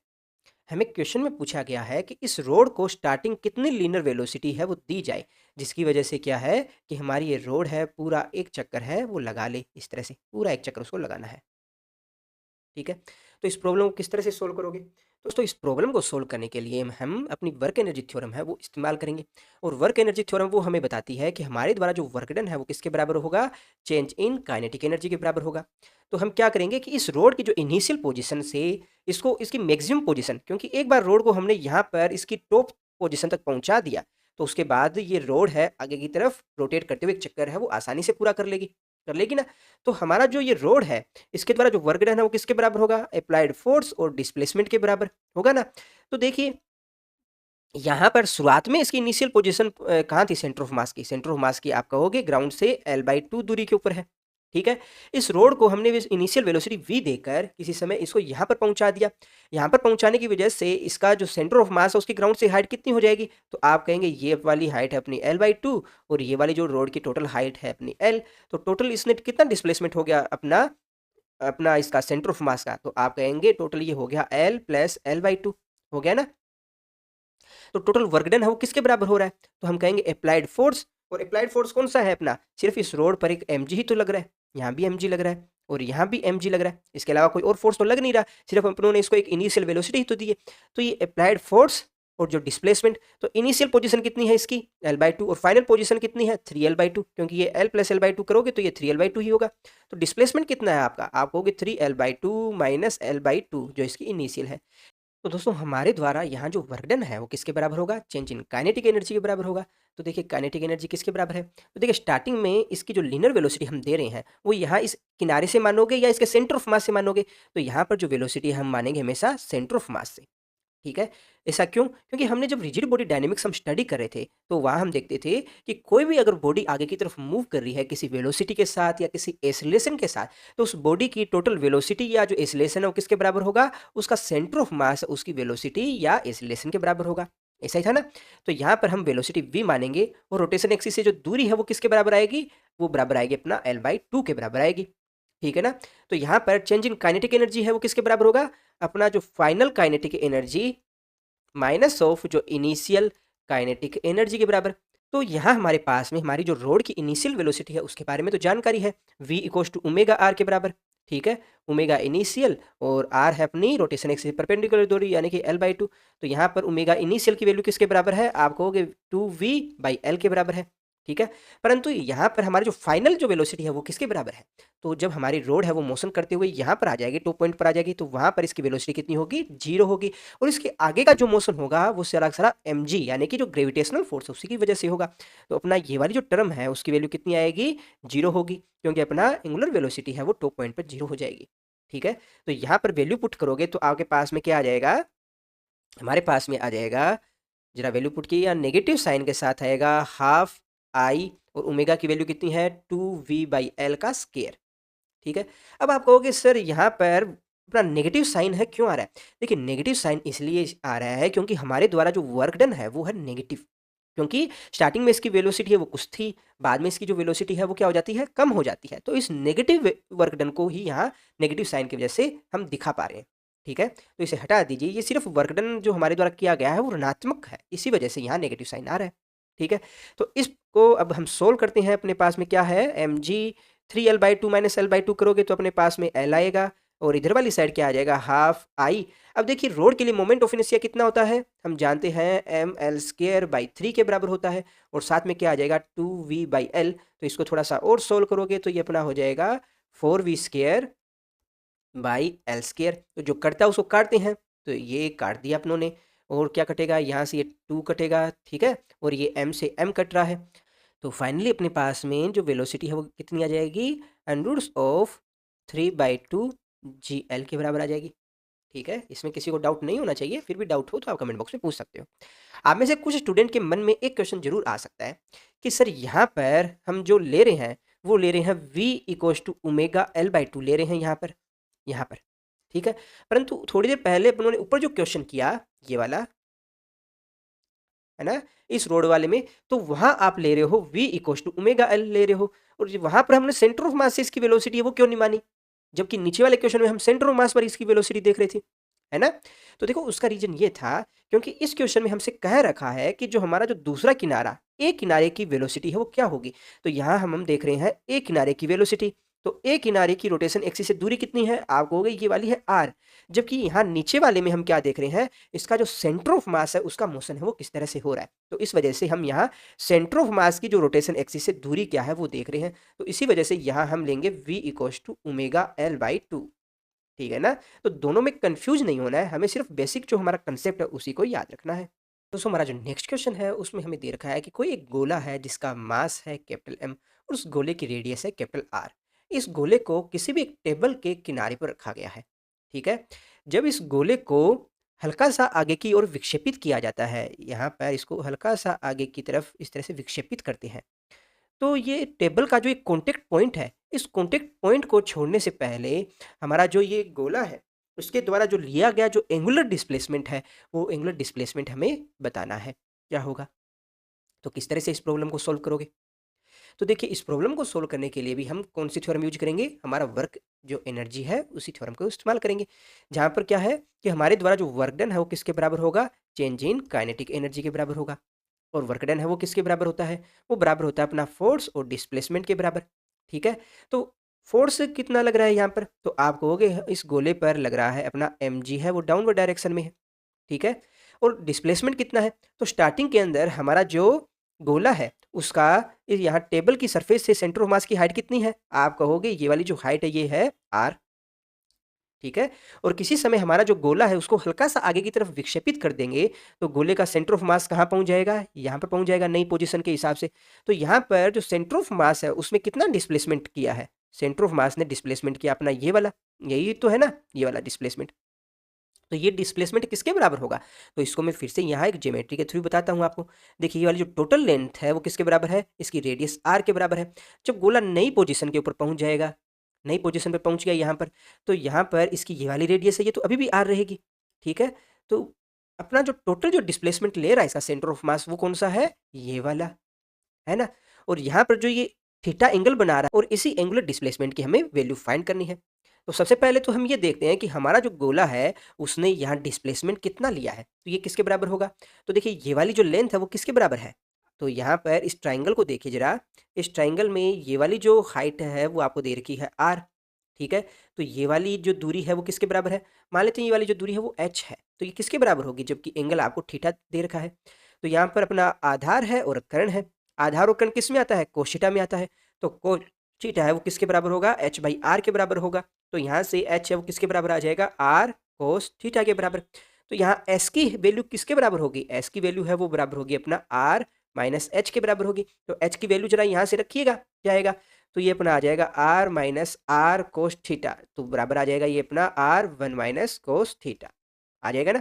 हमें क्वेश्चन में पूछा गया है कि इस रोड को स्टार्टिंग कितनी लीनियर वेलोसिटी है वो दी जाए, जिसकी वजह से क्या है कि हमारी ये रोड है पूरा एक चक्कर है वो लगा ले, इस तरह से पूरा एक चक्कर उसको लगाना है। ठीक है, तो इस प्रॉब्लम को किस तरह से सोल्व करोगे, दोस्तों इस प्रॉब्लम को सोल्व करने के लिए हम अपनी वर्क एनर्जी थ्योरम है वो इस्तेमाल करेंगे। और वर्क एनर्जी थ्योरम वो हमें बताती है कि हमारे द्वारा जो वर्क डन है वो किसके बराबर होगा, चेंज इन काइनेटिक एनर्जी के बराबर होगा। तो हम क्या करेंगे कि इस रोड की जो इनिशियल पोजीशन से इसको इसकी मैक्सिमम पोजीशन, क्योंकि एक बार रोड को हमने यहाँ पर इसकी टॉप पोजीशन तक पहुँचा दिया तो उसके बाद ये रोड है आगे की तरफ रोटेट करते हुए एक चक्कर है वो आसानी से पूरा कर लेगी ना। तो हमारा जो ये रोड है इसके द्वारा जो वर्क डन है वो किसके बराबर होगा, अप्लाइड फोर्स और डिस्प्लेसमेंट के बराबर होगा ना। तो देखिए यहाँ पर शुरुआत में इसकी इनिशियल पोजीशन कहाँ थी, सेंटर ऑफ मास की, सेंटर ऑफ मास की आप कहोगे ग्राउंड से l/2 दूरी के ऊपर है। ठीक है, इस रोड को हमने इनिशियल वेलोसिटी v देकर किसी समय इसको यहाँ पर पहुँचा दिया। यहाँ पर पहुँचाने की वजह से इसका जो सेंटर ऑफ मास है उसकी ग्राउंड से हाइट कितनी हो जाएगी, तो आप कहेंगे ये वाली हाइट है अपनी l/2 और ये वाली जो रोड की टोटल हाइट है अपनी l। तो टोटल इसने कितना डिस्प्लेसमेंट हो गया अपना अपना इसका सेंटर ऑफ मास का, तो आप कहेंगे टोटल ये हो गया l + l/2 हो गया ना। तो टोटल वर्क डन है वो किसके बराबर हो रहा है, तो हम कहेंगे अप्लाइड फोर्स। और अप्लाइड फोर्स कौन सा है अपना, सिर्फ इस रोड पर एक mg ही तो लग रहा है, यहाँ भी mg लग रहा है और यहाँ भी mg लग रहा है, इसके अलावा कोई और फोर्स तो लग नहीं रहा, सिर्फ अपनों ने इसको एक इनिशियल वेलोसिटी ही तो दी है। तो ये अप्लाइड फोर्स और जो डिस्प्लेसमेंट, तो इनिशियल पोजीशन कितनी है इसकी l/2 और फाइनल पोजीशन कितनी है 3l/2, क्योंकि ये l + l/2 करोगे तो ये 3l/2 ही होगा। तो डिस्प्लेसमेंट कितना है आपका, आप कहोगे 3l/2 - l/2 जो इसकी इनिशियल है। तो दोस्तों हमारे द्वारा यहाँ जो वर्क डन है वो किसके बराबर होगा, चेंज इन काइनेटिक एनर्जी के बराबर होगा। तो देखिए काइनेटिक एनर्जी किसके बराबर है, तो देखिए स्टार्टिंग में इसकी जो लीनियर वेलोसिटी हम दे रहे हैं वो यहाँ इस किनारे से मानोगे या इसके सेंटर ऑफ मास से मानोगे, तो यहाँ पर जो वेलोसिटी हम मानेंगे हमेशा सेंटर ऑफ मास से। ठीक है। ऐसा क्यों? क्योंकि हमने जब रिजिड बॉडी डायनेमिक्स हम स्टडी कर रहे थे, तो वहाँ हम देखते थे कि कोई भी अगर बॉडी आगे की तरफ मूव कर रही है किसी वेलोसिटी के साथ या किसी एक्सेलरेशन के साथ, तो उस बॉडी की टोटल वेलोसिटी या जो एक्सेलरेशन है वो किसके बराबर होगा? उसका सेंटर ऑफ मास उसकी वेलोसिटी या एक्सेलरेशन के बराबर होगा। ऐसा ही था ना? तो यहाँ पर हम वेलोसिटी v मानेंगे और रोटेशन एक्सिस से जो दूरी है वो किसके बराबर आएगी? वो बराबर आएगी अपना L/2 के बराबर आएगी। ठीक है ना? तो यहाँ पर चेंज इन काइनेटिक एनर्जी है वो किसके बराबर होगा? अपना जो final kinetic energy minus of जो इनिशियल काइनेटिक एनर्जी के बराबर। तो यहाँ हमारे पास में हमारी जो रोड की इनिशियल वेलोसिटी है उसके बारे में तो जानकारी है, v equals to omega R के बराबर। ठीक है, ओमेगा इनिशियल और आर है अपनी रोटेशन एक्सिस परपेंडिकुलर दूरी यानी कि L/2। तो यहाँ पर ओमेगा इनिशियल की वैल्यू किसके बराबर है? आप कहोगे 2v/L के बराबर है। ठीक है, परंतु यहाँ पर हमारी जो फाइनल जो वेलोसिटी है वो किसके बराबर है? तो जब हमारी रोड है वो मोशन करते हुए यहाँ पर आ जाएगी, टॉप पॉइंट पर आ जाएगी, तो वहाँ पर इसकी वेलोसिटी कितनी होगी? 0 होगी। और इसके आगे का जो मोशन होगा वो सारा सारा mg यानी कि जो ग्रेविटेशनल फोर्स है उसी की वजह से होगा। तो अपना ये वाली जो टर्म है उसकी वैल्यू कितनी आएगी? 0 होगी, क्योंकि अपना एंगुलर वेलोसिटी है वो टॉप पॉइंट पर 0 हो जाएगी। ठीक है, तो यहाँ पर वैल्यू पुट करोगे तो आपके पास में क्या आ जाएगा? हमारे पास में आ जाएगा, जरा वैल्यू पुट की या नेगेटिव साइन के साथ आएगा हाफ आई और ओमेगा की वैल्यू कितनी है? 2v/L का स्केयर। ठीक है, अब आप कहोगे सर यहाँ पर अपना नेगेटिव साइन है क्यों आ रहा है? देखिए नेगेटिव साइन इसलिए आ रहा है क्योंकि हमारे द्वारा जो वर्क डन है वो है नेगेटिव, क्योंकि स्टार्टिंग में इसकी वेलोसिटी है वो कुछ थी, बाद में इसकी जो वेलोसिटी है वो क्या हो जाती है? कम हो जाती है। तो इस नेगेटिव वर्क डन को ही यहाँ नेगेटिव साइन की वजह से हम दिखा पा रहे हैं। ठीक है, तो इसे हटा दीजिए, ये सिर्फ वर्क डन जो हमारे द्वारा किया गया है वो ऋणात्मक है, इसी वजह से यहाँ नेगेटिव साइन आ रहा है। ठीक है, तो इसको अब हम सोल्व करते हैं। अपने पास में क्या है? mg 3L/2 माइनस L/2 करोगे तो अपने पास में L आएगा और इधर वाली साइड क्या आ जाएगा? हाफ आई। अब देखिए रोड के लिए मोमेंट ऑफ इनर्शिया कितना होता है? हम जानते हैं mL/3 के बराबर होता है और साथ में क्या आ जाएगा? 2v/L। तो इसको थोड़ा सा और सोल्व करोगे तो ये अपना हो जाएगा 4v² / L²। तो जो कटता है उसको काटते हैं, तो ये काट दिया अपनों ने। और क्या कटेगा? यहाँ से ये 2 कटेगा। ठीक है, और ये m से m कट रहा है। तो फाइनली अपने पास में जो वेलोसिटी है वो कितनी आ जाएगी? √3/2 GL के बराबर आ जाएगी। ठीक है, इसमें किसी को डाउट नहीं होना चाहिए, फिर भी डाउट हो तो आप कमेंट बॉक्स में पूछ सकते हो। आप में से कुछ स्टूडेंट के मन में एक क्वेश्चन जरूर आ सकता है कि सर यहाँ पर हम जो ले रहे हैं वो ले रहे हैं v equals to omega L/2 ले रहे हैं यहाँ पर। ठीक है, परंतु थोड़ी देर पहले अपनों ने ऊपर जो क्वेश्चन किया ये वाला है ना, इस रोड वाले में, तो वहां आप ले रहे हो v equals to omega L ले रहे हो, और वहां पर हमने सेंटर ऑफ मास से इसकी वेलोसिटी है वो क्यों नहीं मानी, जबकि नीचे वाले क्वेश्चन में हम सेंटर ऑफ मास पर इसकी वेलोसिटी देख रहे थे, है ना? तो देखो उसका रीजन ये था क्योंकि इस क्वेश्चन में हमसे कह रखा है कि जो हमारा जो दूसरा किनारा ए किनारे की वेलोसिटी है वो क्या होगी। तो यहाँ हम देख रहे हैं ए किनारे की वेलोसिटी। तो ए किनारे की रोटेशन एक्सिस से दूरी कितनी है? आप कहोगे ये वाली है आर, जबकि यहाँ नीचे वाले में हम क्या देख रहे हैं? इसका जो सेंटर ऑफ मास है उसका मोशन है वो किस तरह से हो रहा है। तो इस वजह से हम यहाँ सेंटर ऑफ मास की जो रोटेशन एक्सिस से दूरी क्या है वो देख रहे हैं। तो इसी वजह से यहाँ हम लेंगे v equals to omega L/2। ठीक है ना? तो दोनों में कंफ्यूज नहीं होना है, हमें सिर्फ बेसिक जो हमारा कंसेप्ट है उसी को याद रखना है। दोस्तों हमारा जो नेक्स्ट क्वेश्चन है उसमें हमें दे रखा है कि कोई एक गोला है जिसका मास है कैपिटल M और उस गोले की रेडियस है कैपिटल R। इस गोले को किसी भी एक टेबल के किनारे पर रखा गया है। ठीक है, जब इस गोले को हल्का सा आगे की ओर विक्षेपित किया जाता है, यहाँ पर इसको हल्का सा आगे की तरफ इस तरह से विक्षेपित करते हैं, तो ये टेबल का जो एक कॉन्टैक्ट पॉइंट है, इस कॉन्टैक्ट पॉइंट को छोड़ने से पहले हमारा जो ये गोला है उसके द्वारा जो लिया गया जो एंगुलर डिस्प्लेसमेंट है वो एंगुलर डिस्प्लेसमेंट हमें बताना है क्या होगा। तो किस तरह से इस प्रॉब्लम को सॉल्व करोगे? तो देखिए इस प्रॉब्लम को सोल्व करने के लिए भी हम कौन सी थ्योरम यूज करेंगे? हमारा वर्क जो एनर्जी है उसी थ्योरम को इस्तेमाल करेंगे, जहाँ पर क्या है कि हमारे द्वारा जो वर्क डन है वो किसके बराबर होगा? चेंज इन काइनेटिक एनर्जी के बराबर होगा। और वर्क डन है वो किसके बराबर होता है? वो बराबर होता है अपना फोर्स और डिस्प्लेसमेंट के बराबर। ठीक है, तो फोर्स कितना लग रहा है यहाँ पर? तो आप कहोगे इस गोले पर लग रहा है अपना mg है वो डाउनवर्ड डायरेक्शन में है। ठीक है, और डिस्प्लेसमेंट कितना है? तो स्टार्टिंग के अंदर हमारा जो गोला है उसका यहाँ टेबल की सरफेस से सेंटर ऑफ मास की हाइट कितनी है? आप कहोगे ये वाली जो हाइट है ये है r। ठीक है, और किसी समय हमारा जो गोला है उसको हल्का सा आगे की तरफ विक्षेपित कर देंगे तो गोले का सेंटर ऑफ मास कहाँ पहुंच जाएगा? यहाँ पर पहुंच जाएगा नई पोजीशन के हिसाब से। तो यहाँ पर जो सेंटर ऑफ मास है उसमें कितना डिस्प्लेसमेंट किया है? सेंटर ऑफ मास ने डिस्प्लेसमेंट किया अपना ये वाला, यही तो है ना, ये वाला डिस्प्लेसमेंट। तो ये डिस्प्लेसमेंट किसके बराबर होगा? तो इसको मैं फिर से यहाँ एक ज्योमेट्री के थ्रू बताता हूँ आपको। देखिए ये वाली जो टोटल लेंथ है वो किसके बराबर है? इसकी रेडियस r के बराबर है। जब गोला नई पोजीशन के ऊपर पहुँच जाएगा, नई पोजीशन पे पहुँच गया यहाँ पर, तो यहाँ पर इसकी ये वाली रेडियस है, ये तो अभी भी r रहेगी, ठीक है? तो अपना जो टोटल जो डिस्प्लेसमेंट ले रहा है इसका सेंटर ऑफ मास वो कौन-सा है? ये वाला, है ना? और यहाँ पर जो ये थीटा एंगल बना रहा है और इसी एंगुलर डिस्प्लेसमेंट की हमें वैल्यू फाइंड करनी है। तो सबसे पहले तो हम ये देखते हैं कि हमारा जो गोला है उसने यहाँ डिस्प्लेसमेंट कितना लिया है, तो ये किसके बराबर होगा? तो देखिए ये वाली जो लेंथ है वो किसके बराबर है? तो यहाँ पर इस ट्रायंगल को देखिए ज़रा, इस ट्रायंगल में ये वाली जो हाइट है वो आपको दे रखी है r, ठीक है? तो ये वाली जो दूरी है वो किसके बराबर है? मान लेते हैं ये वाली जो दूरी है वो h है, तो ये किसके बराबर होगी? जबकि एंगल आपको थीटा दे रखा है। तो यहाँ पर अपना आधार है और कर्ण है। आधार और कर्ण किस में आता है? कोस थीटा में आता है। तो कोस थीटा है वो किसके बराबर होगा? h/r के बराबर होगा। तो यहाँ से h है वो किसके बराबर आ जाएगा? r कोस थीटा के बराबर। तो यहाँ s की वैल्यू किसके बराबर होगी? s की वैल्यू है वो बराबर होगी अपना r माइनस h के बराबर होगी। तो h की वैल्यू जरा यहाँ से रखिएगा, क्या आएगा? तो ये अपना आ जाएगा r minus r cos theta, तो बराबर आ जाएगा ये अपना r 1 माइनस कोस थीटा, आ जाएगा ना?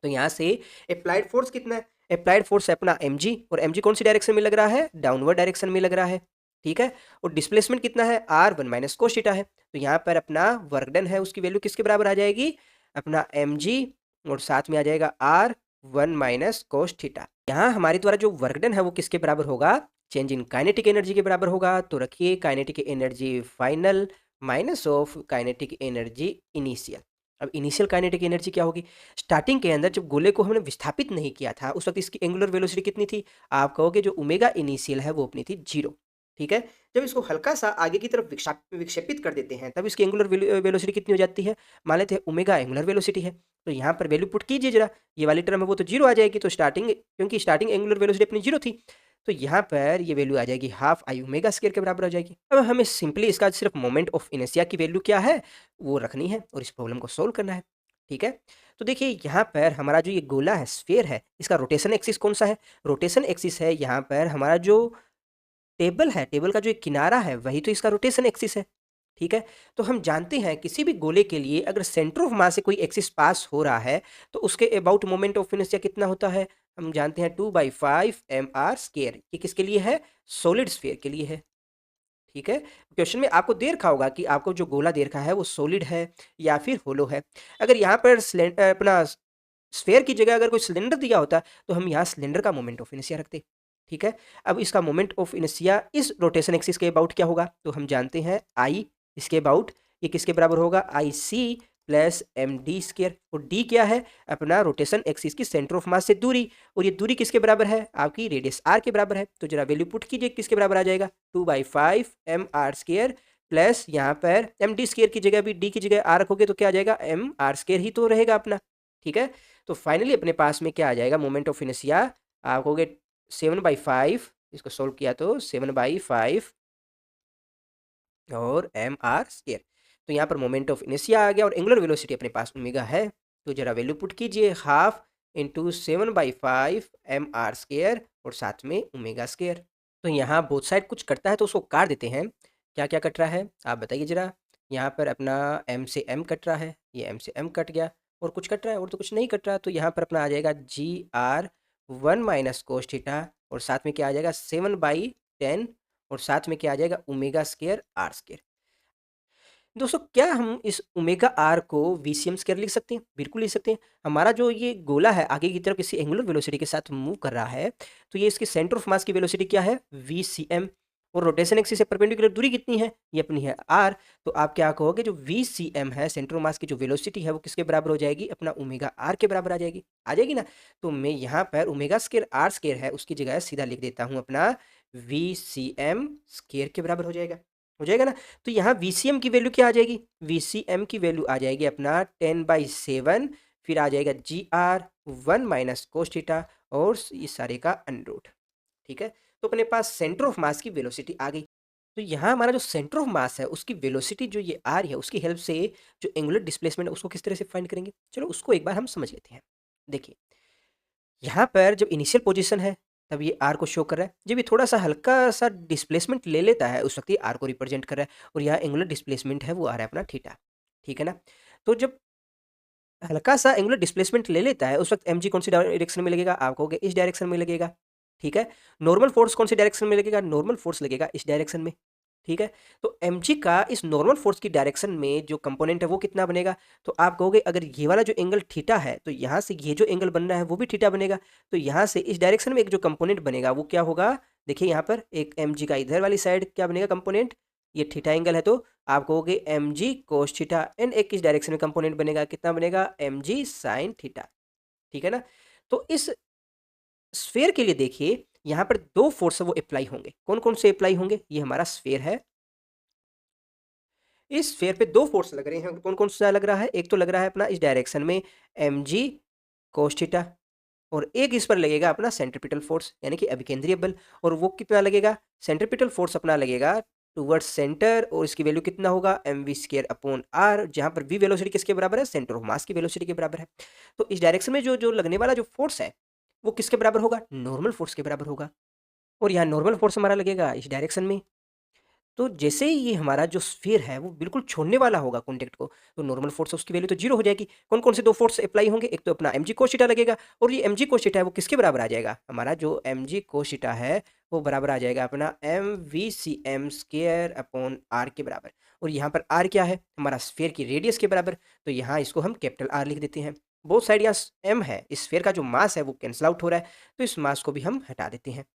तो यहाँ से अप्लाइड फोर्स कितना है? अप्लाइड फोर्स है अपना mg, और mg कौन सी डायरेक्शन में लग रहा है? डाउनवर्ड डायरेक्शन में लग रहा है, ठीक है? और डिस्प्लेसमेंट कितना है? r 1 माइनस कोस थीटा है। तो यहाँ पर अपना वर्क डन है उसकी वैल्यू किसके बराबर आ जाएगी? अपना mg, और साथ में आ जाएगा r 1 माइनस कोस थीटा। यहाँ हमारे द्वारा जो वर्क डन है वो किसके बराबर होगा? चेंज इन काइनेटिक एनर्जी के बराबर होगा। तो रखिए kinetic energy final minus of kinetic energy initial. अब इनिशियल काइनेटिक एनर्जी क्या होगी? स्टार्टिंग के अंदर जब गोले को हमने विस्थापित नहीं किया था उस वक्त इसकी एंगुलर वेलोसिटी कितनी थी? आप कहोगे जो ओमेगा इनिशियल है वो अपनी थी 0, ठीक है? जब इसको हल्का सा आगे की तरफ विक्षेपित कर देते हैं तब इसकी एंगुलर वेलोसिटी कितनी हो जाती है? मान लेते हैं ओमेगा एंगुलर वेलोसिटी है। तो यहाँ पर वैल्यू पुट कीजिए जरा, ये वाली टर्म है वो तो 0 आ जाएगी। तो क्योंकि स्टार्टिंग एंगुलर वेलोसिटी अपनी 0 थी, तो यहाँ पर ये वैल्यू आ जाएगी हाफ आई ओमेगा स्क्वायर के बराबर हो जाएगी। अब हमें सिंपली इसका सिर्फ मोमेंट ऑफ इनर्शिया की वैल्यू क्या है वो रखनी है और इस प्रॉब्लम को सोल्व करना है, ठीक है? तो देखिए यहाँ पर हमारा जो ये गोला है, स्फीयर है, इसका रोटेशन एक्सिस कौन सा है? रोटेशन एक्सिस है यहाँ पर हमारा जो टेबल है, टेबल का जो एक किनारा है वही तो इसका रोटेशन एक्सिस है, ठीक है? तो हम जानते हैं किसी भी गोले के लिए अगर सेंटर ऑफ मास से कोई एक्सिस पास हो रहा है तो उसके अबाउट मोमेंट ऑफ इनर्शिया कितना होता है? हम जानते हैं 2/5 mr²। ये किसके लिए है? सॉलिड स्फीयर के लिए है, ठीक है? क्वेश्चन में आपको दे रखा होगा कि आपको जो गोला दे रखा है वो सॉलिड है या फिर होलो है। अगर यहाँ पर अपना स्फीयर की जगह अगर कोई सिलेंडर दिया होता तो हम यहाँ सिलेंडर का मोमेंट ऑफ इनर्शिया रखते, ठीक है? अब इसका मोमेंट ऑफ इनर्शिया इस रोटेशन एक्सिस के अबाउट क्या होगा? तो हम जानते हैं आई इसके अबाउट ये किसके बराबर होगा? I C plus M D square. और डी क्या है? अपना रोटेशन एक्सिस की सेंटर ऑफ मास से दूरी, और ये दूरी किसके बराबर है? आपकी रेडियस आर के बराबर है। तो जरा वैल्यू पुट कीजिए किसके बराबर आ जाएगा? 2/5 mr² प्लस यहाँ पर एम डी स्क्वायर की जगह भी डी की जगह आर रखोगे तो क्या आ जाएगा? mr² ही तो रहेगा अपना, ठीक है? तो फाइनली अपने पास में क्या आ जाएगा? मोमेंट ऑफ इनर्शिया आप कहोगे 7/5, इसको सोल्व किया तो 7/5 और mr²। तो यहाँ पर मोमेंट ऑफ इनर्शिया आ गया और एंगुलर वेलोसिटी अपने पास ओमेगा है। तो जरा वैल्यू पुट कीजिए, हाफ इंटू 7/5 mr² और साथ में ओमेगा स्क्वायर। तो यहाँ बोथ साइड कुछ कटता है तो उसको काट देते हैं। क्या क्या कट रहा है आप बताइए जरा? यहाँ पर अपना m से m कट रहा है, ये m से m कट गया, और कुछ कट रहा है और तो कुछ नहीं कट रहा। तो यहाँ पर अपना आ जाएगा gr 1 माइनस कोस थीटा, और साथ में क्या आ जाएगा? 7/10, और साथ में क्या आ जाएगा? Omega square R square. दोस्तों क्या हम इस ओमेगा आर को वीसीएम स्क्वायर लिख सकते हैं? बिल्कुल लिख सकते हैं। हमारा जो ये गोला है आगे की तरफ किसी एंगुलर वेलोसिटी के साथ मूव कर रहा है, तो ये इसके सेंटर ऑफ मास की वेलोसिटी क्या है? वीसीएम। और रोटेशन एक्सिस से परपेंडिकुलर दूरी कितनी है? ये अपनी है आर। तो आप क्या कहोगे? जो वीसीएम है, सेंटर ऑफ मास की जो वेलोसिटी है वो किसके बराबर हो जाएगी? अपना ओमेगा आर के बराबर आ जाएगी ना? तो मैं यहाँ पर ओमेगा स्क्वायर आर स्क्वायर है उसकी जगह सीधा लिख देता हूँ अपना वीसीएम स्क्वायर के बराबर हो जाएगा ना? तो यहाँ वीसीएम की वैल्यू क्या आ जाएगी? वीसीएम की वैल्यू आ जाएगी अपना 10/7, फिर आ जाएगा gr 1 माइनस कोस थीटा और इस सारे का अंडर, ठीक है? तो अपने पास सेंटर ऑफ मास की वेलोसिटी आ गई। तो यहाँ हमारा जो सेंटर ऑफ मास है उसकी वेलोसिटी जो ये आ रही है उसकी हेल्प से जो एंगुलर डिस्प्लेसमेंट है उसको किस तरह से फाइंड करेंगे? चलो उसको एक बार हम समझ लेते हैं। देखिए यहाँ पर जब इनिशियल पोजीशन है तब ये आर को शो कर रहा है। जब ये थोड़ा-सा हल्का-सा डिस्प्लेसमेंट ले लेता है उस वक़्त ये आर को रिप्रेजेंट कर रहा है, और यहाँ एंगुलर डिस्प्लेसमेंट है वो आ रहा है अपना थीटा, ठीक है ना? तो जब हल्का सा एंगुलर डिस्प्लेसमेंट ले लेता है, उस वक्त mg कौन सी डायरेक्शन में लगेगा, आप कहोगे इस डायरेक्शन में लगेगा, ठीक है। नॉर्मल फोर्स कौन सी डायरेक्शन में लगेगा, नॉर्मल फोर्स लगेगा इस डायरेक्शन में, ठीक है। तो mg का इस नॉर्मल फोर्स की डायरेक्शन में जो कंपोनेंट है वो कितना बनेगा, तो आप कहोगे अगर ये वाला जो एंगल थीटा है तो यहाँ से ये जो एंगल बन रहा है वो भी थीटा बनेगा, तो यहाँ से इस डायरेक्शन में एक जो कंपोनेंट बनेगा वो क्या होगा, देखिए यहाँ पर एक mg का इधर वाली साइड क्या बनेगा कंपोनेंट, ये थीटा एंगल है, तो आप कहोगे mg cos थीटा, एंड एक किस डायरेक्शन में कंपोनेंट बनेगा, कितना बनेगा mg sin थीटा, ठीक है ना। तो इस स्फेयर के लिए देखिए यहाँ पर दो फोर्स वो अप्लाई होंगे, कौन कौन से अप्लाई होंगे, ये हमारा स्फेयर है, इस स्फेयर पे दो फोर्स लग रहे हैं, कौन कौन सा लग रहा है, एक तो लग रहा है अपना इस डायरेक्शन में mg cos थीटा, और एक इस पर लगेगा अपना सेंट्रीपिटल फोर्स यानी कि अभिकेंद्रीय बल, और वो कितना लगेगा, सेंट्रीपिटल फोर्स अपना लगेगा टुवर्ड्स सेंटर, और इसकी वैल्यू कितना होगा mv² अपॉन r, जहां पर v वेलोसिटी किसके बराबर है, सेंटर ऑफ मास की वेलोसिटी के बराबर है। तो इस डायरेक्शन में जो जो लगने वाला जो फोर्स है वो किसके बराबर होगा, नॉर्मल फोर्स के बराबर होगा, और यहाँ नॉर्मल फोर्स हमारा लगेगा इस डायरेक्शन में। तो जैसे ही ये हमारा जो स्फीयर है वो बिल्कुल छोड़ने वाला होगा कॉन्टेक्ट को, तो नॉर्मल फोर्स उसकी वैल्यू तो जीरो हो जाएगी। कौन कौन से दो फोर्स अप्लाई होंगे, एक तो अपना mg cos थीटा लगेगा, और ये mg cos थीटा है वो किसके बराबर आ जाएगा, हमारा जो mg cos थीटा है वो बराबर आ जाएगा अपना mvcm² अपॉन r के बराबर, और यहाँ पर r क्या है, हमारा स्फीयर की रेडियस के बराबर, तो यहाँ इसको हम कैपिटल R लिख देते हैं। बोथ साइड यहाँ m है, इस स्फीयर का जो मास है वो कैंसिल आउट हो रहा है, तो इस मास को भी हम हटा देते हैं,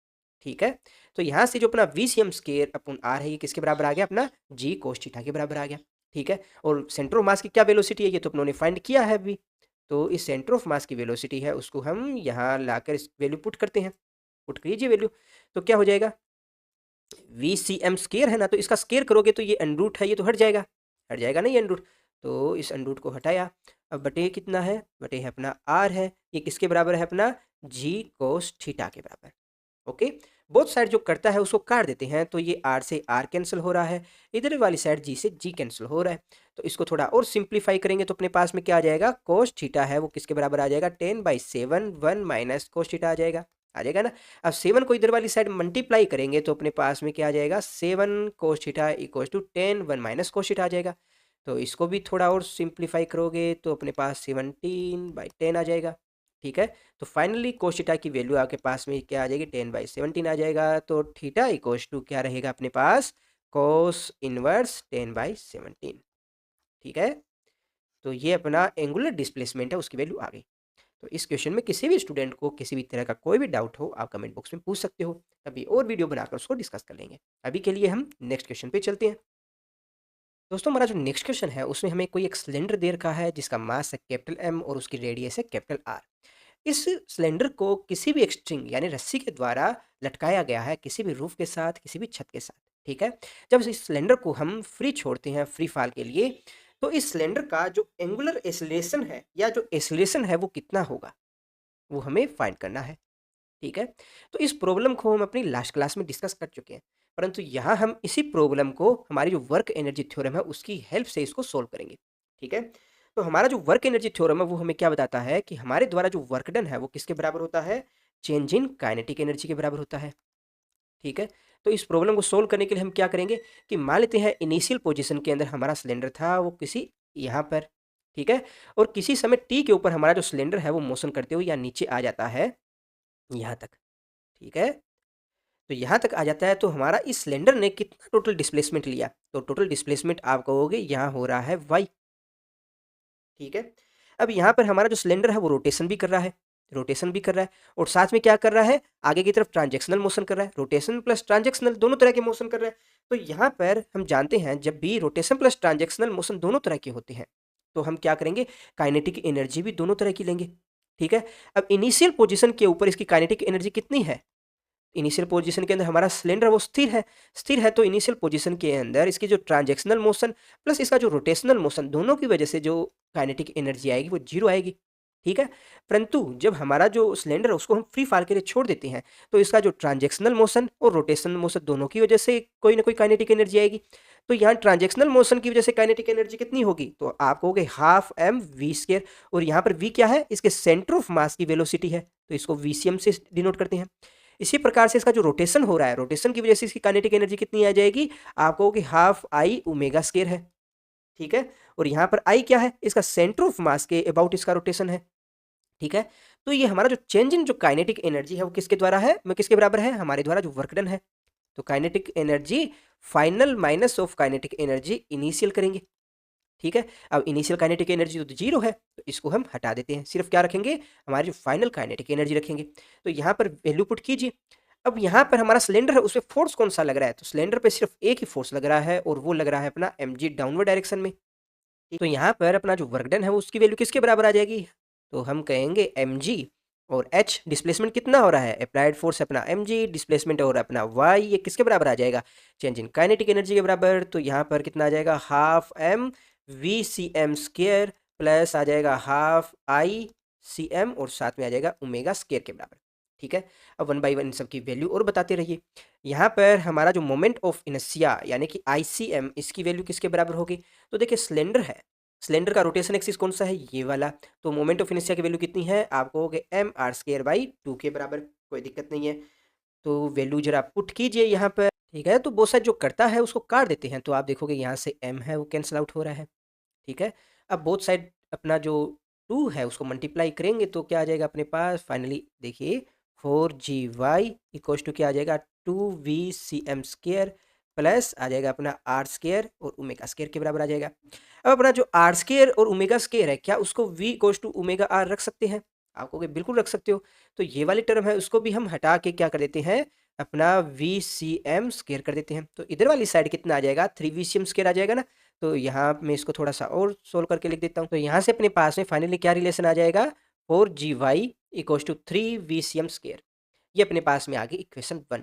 ठीक है। तो यहाँ से जो अपना VCm² अपॉन r है ये किसके बराबर आ गया, अपना g cos थीटा के बराबर आ गया, ठीक है। और सेंटर ऑफ मास की क्या वेलोसिटी है ये तो अपनों ने फाइंड किया है अभी, तो इस सेंटर ऑफ मास की वेलोसिटी है उसको हम यहाँ लाकर इस वैल्यू पुट करते हैं, पुट कीजिए वैल्यू, तो क्या हो जाएगा, VCm² है ना, तो इसका स्केयर करोगे तो ये अंडरूट है, ये तो हट जाएगा ना ये अंडरूट, तो इस अंडरूट को हटाया, अब बटे कितना है, बटे है अपना r है, ये किसके बराबर है अपना g cos थीटा के बराबर, ओके। बोथ साइड जो करता है उसको काट देते हैं, तो ये r से r कैंसिल हो रहा है, इधर वाली साइड g से g कैंसिल हो रहा है, तो इसको थोड़ा और सिंप्लीफाई करेंगे तो अपने पास में क्या आ जाएगा, cos थीटा है वो किसके बराबर आ जाएगा, 10/7 1 माइनस cos थीटा आ जाएगा ना। अब 7 को इधर वाली साइड मल्टीप्लाई करेंगे तो अपने पास में क्या आ जाएगा, 7 cos theta equal to 10 1 minus cos theta आ जाएगा, तो इसको भी थोड़ा और सिंप्लीफाई करोगे तो अपने पास 17/10 आ जाएगा, ठीक है। तो फाइनली cos थीटा की वैल्यू आपके पास में क्या आ जाएगी, 10/17 आ जाएगा, तो थीटा इक्वल टू क्या रहेगा अपने पास, cos इनवर्स 10/17, ठीक है। तो ये अपना एंगुलर डिस्प्लेसमेंट है उसकी वैल्यू आ गई। तो इस क्वेश्चन में किसी भी स्टूडेंट को किसी भी तरह का कोई भी डाउट हो आप कमेंट बॉक्स में पूछ सकते हो, कभी और वीडियो बनाकर उसको डिस्कस कर लेंगे। अभी के लिए हम नेक्स्ट क्वेश्चन पे चलते हैं। दोस्तों हमारा जो नेक्स्ट क्वेश्चन है उसमें हमें कोई एक सिलेंडर दे रखा है जिसका मास है कैपिटल M और उसकी रेडियस है कैपिटल R। इस सिलेंडर को किसी भी एक स्ट्रिंग यानी रस्सी के द्वारा लटकाया गया है किसी भी रूफ के साथ, किसी भी छत के साथ, ठीक है। जब इस सिलेंडर को हम फ्री छोड़ते हैं फ्री फॉल के लिए, तो इस सिलेंडर का जो एंगुलर एक्सेलरेशन है या जो एक्सेलरेशन है वो कितना होगा, वो हमें फाइंड करना है, ठीक है। तो इस प्रॉब्लम को हम अपनी लास्ट क्लास में डिस्कस कर चुके हैं, परंतु यहाँ हम इसी प्रॉब्लम को हमारी जो वर्क एनर्जी थ्योरम है उसकी हेल्प से इसको सोल्व करेंगे, ठीक है। तो हमारा जो वर्क एनर्जी थ्योरम है वो हमें क्या बताता है कि हमारे द्वारा जो वर्क डन है वो किसके बराबर होता है, चेंज इन काइनेटिक एनर्जी के बराबर होता है, ठीक है। तो इस प्रॉब्लम को सोल्व करने के लिए हम क्या करेंगे कि मान लेते हैं इनिशियल पोजीशन के अंदर हमारा सिलेंडर था वो किसी यहाँ पर, ठीक है, और किसी समय टी के ऊपर हमारा जो सिलेंडर है वो मोशन करते हुए या नीचे आ जाता है यहाँ तक, ठीक है। तो यहाँ तक आ जाता है तो हमारा इस सिलेंडर ने कितना टोटल डिस्प्लेसमेंट लिया, तो टोटल डिस्प्लेसमेंट आप कहोगे यहाँ हो रहा है y, ठीक है। अब यहाँ पर हमारा जो सिलेंडर है वो रोटेशन भी कर रहा है, और साथ में क्या कर रहा है, आगे की तरफ ट्रांजैक्शनल मोशन कर रहा है, रोटेशन प्लस ट्रांजैक्शनल दोनों तरह के मोशन कर रहा है। तो यहाँ पर हम जानते हैं जब भी रोटेशन प्लस ट्रांजैक्शनल मोशन दोनों तरह के होते हैं तो हम क्या करेंगे, काइनेटिक एनर्जी भी दोनों तरह की लेंगे, ठीक है। अब इनिशियल पोजीशन के ऊपर इसकी काइनेटिक एनर्जी कितनी है, इनिशियल पोजीशन के अंदर हमारा सिलेंडर वो स्थिर है, तो इनिशियल पोजीशन के अंदर इसकी जो ट्रांजैक्शनल मोशन प्लस इसका जो रोटेशनल मोशन दोनों की वजह से जो काइनेटिक एनर्जी आएगी वो जीरो आएगी, ठीक है। परंतु जब हमारा जो सिलेंडर है उसको हम फ्री फॉल के लिए छोड़ देते हैं तो इसका जो ट्रांजैक्शनल मोशन और रोटेशनल मोशन दोनों की वजह से कोई ना कोई काइनेटिक एनर्जी आएगी। तो यहाँ ट्रांजैक्शनल मोशन की वजह से काइनेटिक एनर्जी कितनी होगी, तो आप कहोगे हाफ mv², और यहाँ पर v क्या है, इसके सेंटर ऑफ मास की वेलोसिटी है, तो इसको VCM से डिनोट करते हैं। इसी प्रकार से इसका जो रोटेशन हो रहा है, रोटेशन की वजह से इसकी काइनेटिक एनर्जी कितनी आ जाएगी, आप कहोगे हाफ I ओमेगा² है, ठीक है। और यहाँ पर आई क्या है, इसका सेंटर ऑफ मास के अबाउट इसका रोटेशन है। ठीक है। तो ये हमारा जो चेंज इन जो काइनेटिक एनर्जी है वो किसके द्वारा है, मैं किसके बराबर है, हमारे द्वारा जो वर्क डन है। तो kinetic energy final minus of kinetic energy initial करेंगे। ठीक है। अब इनिशियल काइनेटिक एनर्जी तो जीरो है, तो इसको हम हटा देते हैं, सिर्फ क्या रखेंगे, हमारी जो फाइनल काइनेटिक एनर्जी रखेंगे। तो यहाँ पर वैल्यू पुट कीजिए। अब यहाँ पर हमारा सिलेंडर है, उसपे फोर्स कौन सा लग रहा है, तो सिलेंडर पे सिर्फ एक ही फोर्स लग रहा है और वो लग रहा है अपना mg डाउनवर्ड डायरेक्शन में। तो यहाँ पर अपना जो वर्क डन है वो उसकी वैल्यू किसके बराबर आ जाएगी, तो हम कहेंगे mg और h डिस्प्लेसमेंट कितना हो रहा है, अप्लाइड फोर्स अपना mg, डिस्प्लेसमेंट और अपना y, ये किसके बराबर आ जाएगा, चेंज इन काइनेटिक एनर्जी के बराबर। तो यहाँ पर कितना आ जाएगा, half m V C M square plus आ जाएगा हाफ आई सी एम और साथ में आ जाएगा ओमेगा स्केयर के बराबर। ठीक है। अब वन बाई वन इन सब की वैल्यू और बताते रहिए। यहाँ पर हमारा जो मोमेंट ऑफ इनर्शिया यानी कि आई सी एम, इसकी वैल्यू किसके बराबर होगी, तो देखिए सिलेंडर है, सिलेंडर का रोटेशन एक्सिस कौन सा है, ये वाला। तो मोमेंट ऑफ इनर्शिया की वैल्यू कितनी है, आपको हो गए एम आर स्केयर बाई 2 के बराबर, कोई दिक्कत नहीं है। तो वैल्यू जरा पुट कीजिए यहाँ पर। ठीक है। तो बोथ साइड जो करता है उसको काट देते हैं, तो आप देखोगे यहाँ से m है वो कैंसिल आउट हो रहा है। ठीक है। अब बोथ साइड अपना जो 2 है उसको मल्टीप्लाई करेंगे तो क्या आ जाएगा अपने पास, फाइनली देखिए 4gy इक्वल्स टू क्या आ जाएगा 2vcm स्केयर प्लस आ जाएगा अपना आर स्केयर और ओमेगा स्केयर के बराबर आ जाएगा। अब अपना जो आर स्केयर और ओमेगा स्केयर है, क्या उसको v equals to omega R रख सकते हैं, आप कहोगे बिल्कुल रख सकते हो। तो ये वाली टर्म है उसको भी हम हटा के क्या कर देते हैं, अपना वी सी एम स्केयर कर देते हैं। तो इधर वाली साइड कितना आ जाएगा, 3vcm स्केयर आ जाएगा ना। तो यहाँ मैं इसको थोड़ा सा और सोल्व करके लिख देता हूँ। तो यहाँ से अपने पास में फाइनली क्या रिलेशन आ जाएगा, 4gy equals to 3vcm square. ये अपने पास में आ गई इक्वेशन 1।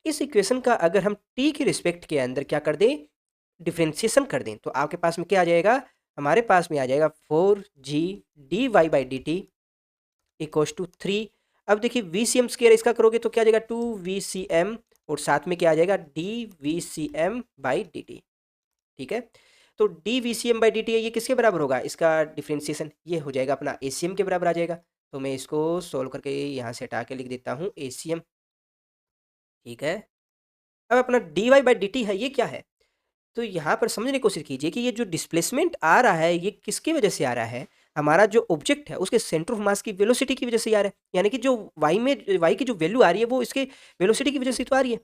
इस इक्वेशन का अगर हम t की रिस्पेक्ट के अंदर क्या कर दें, डिफ्रेंसिएशन कर दें, तो आपके पास में क्या आ जाएगा, हमारे पास में आ जाएगा 4g dy by D T equals to 3। अब देखिए vcm स्केयर इसका करोगे तो क्या आ जाएगा 2vcm और साथ में क्या आ जाएगा dvcm बाई डी टी। ठीक है। तो D V C M by D T ये किसके बराबर होगा, इसका डिफ्रेंसिएशन ये हो जाएगा अपना ए सी एम के बराबर आ जाएगा। तो मैं इसको सोल्व करके यहाँ से हटा के लिख देता हूँ ए सी एम। ठीक है। अब अपना D Y by D T है, ये क्या है, तो यहाँ पर समझने की कोशिश कीजिए कि ये जो डिस्प्लेसमेंट आ रहा है ये किसकी वजह से आ रहा है, हमारा जो ऑब्जेक्ट है उसके सेंटर ऑफ मास की वेलोसिटी की वजह से आ रहा है। यानी कि जो वाई में वाई की जो वैल्यू आ रही है वो इसके वेलोसिटी की वजह से तो आ रही है।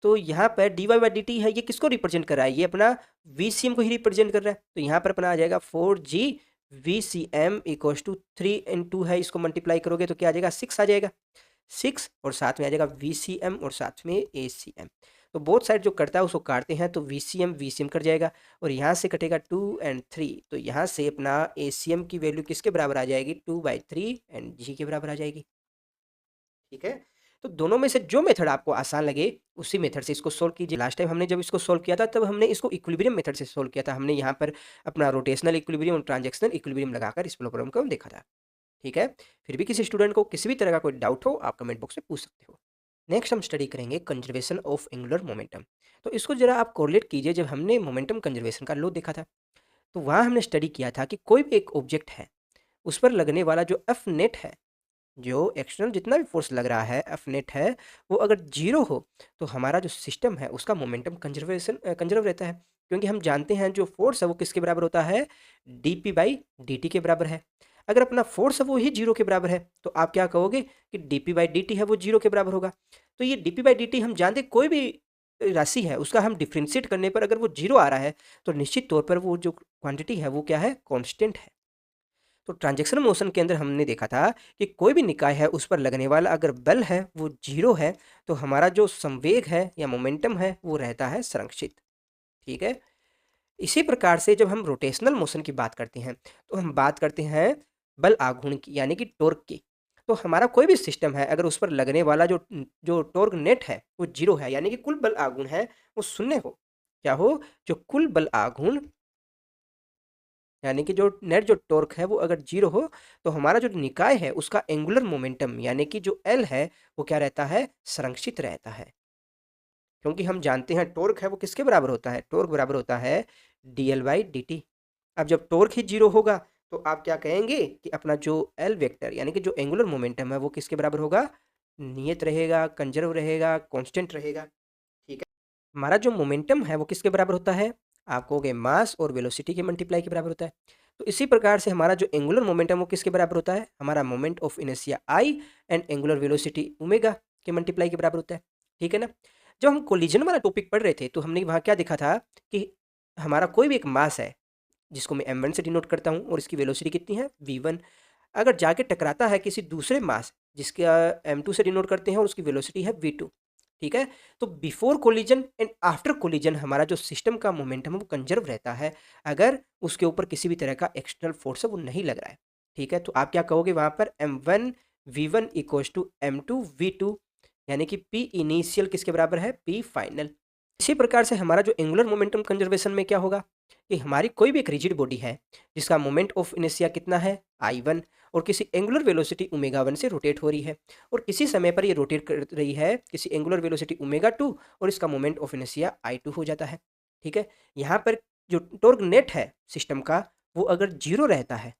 तो यहाँ पर D Y by D T है, ये किसको रिप्रेजेंट कर रहा है, ये अपना वी सी एम को ही रिप्रेजेंट कर रहा है। तो यहाँ पर अपना आ जाएगा 4g V C M equals to 3 × 2 है, इसको मल्टीप्लाई करोगे तो क्या आ जाएगा 6 आ जाएगा, 6 और साथ में आ जाएगा वी सी एम और साथ में ए सी एम। तो बोथ साइड जो करता है उसको काटते हैं तो वी सी एम कट जाएगा और यहाँ से कटेगा 2 और 3। तो यहाँ से अपना ए सी एम की वैल्यू किसके बराबर आ जाएगी, 2/3 एंड जी के बराबर आ जाएगी। ठीक है। तो दोनों में से जो मेथड आपको आसान लगे उसी मेथड से इसको सोल्व कीजिए। लास्ट टाइम हमने जब इसको सोल्व किया था तब हमने इसको इक्विलिब्रियम मेथड से सोल्व किया था, हमने यहाँ पर अपना रोटेशनल इक्विलिब्रियम और ट्रांजैक्शनल इक्विलिब्रियम लगाकर इस प्रॉब्लम को हम देखा था। ठीक है। फिर भी किसी स्टूडेंट को किसी भी तरह का कोई डाउट हो आप कमेंट बॉक्स में पूछ सकते हो। नेक्स्ट हम स्टडी करेंगे कंजर्वेशन ऑफ एंगुलर मोमेंटम। तो इसको जरा आप कोरिलेट कीजिए, जब हमने मोमेंटम कंजर्वेशन का लॉ देखा था तो वहाँ हमने स्टडी किया था कि कोई भी एक ऑब्जेक्ट है उस पर लगने वाला जो एफ नेट है, जो एक्सटर्नल जितना भी फोर्स लग रहा है एफ नेट है, वो अगर जीरो हो तो हमारा जो सिस्टम है उसका मोमेंटम कंजर्व रहता है। क्योंकि हम जानते हैं जो फोर्स है वो किसके बराबर होता है, D P by D T के बराबर है। अगर अपना फोर्स है वो ही जीरो के बराबर है तो आप क्या कहोगे कि D P by D T है वो जीरो के बराबर होगा। तो ये D P by D T हम जानते कोई भी राशि है उसका हम डिफ्रेंशिएट करने पर अगर वो जीरो आ रहा है तो निश्चित तौर पर वो जो क्वांटिटी है वो क्या है, कॉन्स्टेंट है। तो ट्रांजैक्शनल मोशन के अंदर हमने देखा था कि कोई भी निकाय है उस पर लगने वाला अगर बल है वो जीरो है तो हमारा जो संवेग है या मोमेंटम है वो रहता है संरक्षित। ठीक है। इसी प्रकार से जब हम रोटेशनल मोशन की बात करते हैं तो हम बात करते हैं बल आघूर्ण की यानी कि टॉर्क की। तो हमारा कोई भी सिस्टम है अगर उस पर लगने वाला जो जो टॉर्क नेट है वो जीरो है यानी कि कुल बल आघूर्ण है वो शून्य हो, क्या हो, जो कुल बल आघूर्ण यानी कि जो नेट जो टॉर्क है वो अगर जीरो हो तो हमारा जो निकाय है उसका एंगुलर मोमेंटम यानी कि जो एल है वो क्या रहता है, संरक्षित रहता है। क्योंकि हम जानते हैं टॉर्क है वो किसके बराबर होता है, टॉर्क बराबर होता है D L by D T. अब जब टॉर्क ही जीरो होगा तो आप क्या कहेंगे कि अपना जो एल वेक्टर यानी कि जो एंगुलर मोमेंटम है वो किसके बराबर होगा, नियत रहेगा, कंजर्व रहेगा, कांस्टेंट रहेगा। ठीक है। हमारा जो मोमेंटम है वो किसके बराबर होता है, आप कहोगे मास और वेलोसिटी के मल्टीप्लाई के बराबर होता है। तो इसी प्रकार से हमारा जो एंगुलर मोमेंटम वो किसके बराबर होता है, हमारा moment of inertia I and angular velocity omega के मल्टीप्लाई के बराबर होता है। ठीक है ना। जब हम कोलिजन वाला टॉपिक पढ़ रहे थे तो हमने वहाँ क्या देखा था कि हमारा कोई भी एक मास है जिसको मैं m1 से डिनोट करता हूँ और इसकी वेलोसिटी कितनी है v1, अगर जाके टकराता है किसी दूसरे मास जिसका m2 से डिनोट करते हैं और उसकी वेलोसिटी है v2। ठीक है। तो before collision and after collision हमारा जो सिस्टम का मोमेंटम है वो कंजर्व रहता है अगर उसके ऊपर किसी भी तरह का एक्सटर्नल फोर्स है वो नहीं लग रहा है। ठीक है। तो आप क्या कहोगे वहाँ पर m1 v1 equals to m2 v2, यानी कि p इनिशियल किसके बराबर है, p फाइनल। इसी प्रकार से हमारा जो एंगुलर मोमेंटम कंजर्वेशन में क्या होगा कि हमारी कोई भी एक रिजिड बॉडी है जिसका मोमेंट ऑफ इनर्शिया कितना है I1 और किसी एंगुलर वेलोसिटी ओमेगा 1 से रोटेट हो रही है और किसी समय पर ये रोटेट कर रही है किसी एंगुलर वेलोसिटी ओमेगा 2 और इसका मोमेंट ऑफ इनर्शिया I2 हो जाता है। ठीक है। यहाँ पर जो टॉर्क नेट है सिस्टम का वो अगर जीरो रहता है,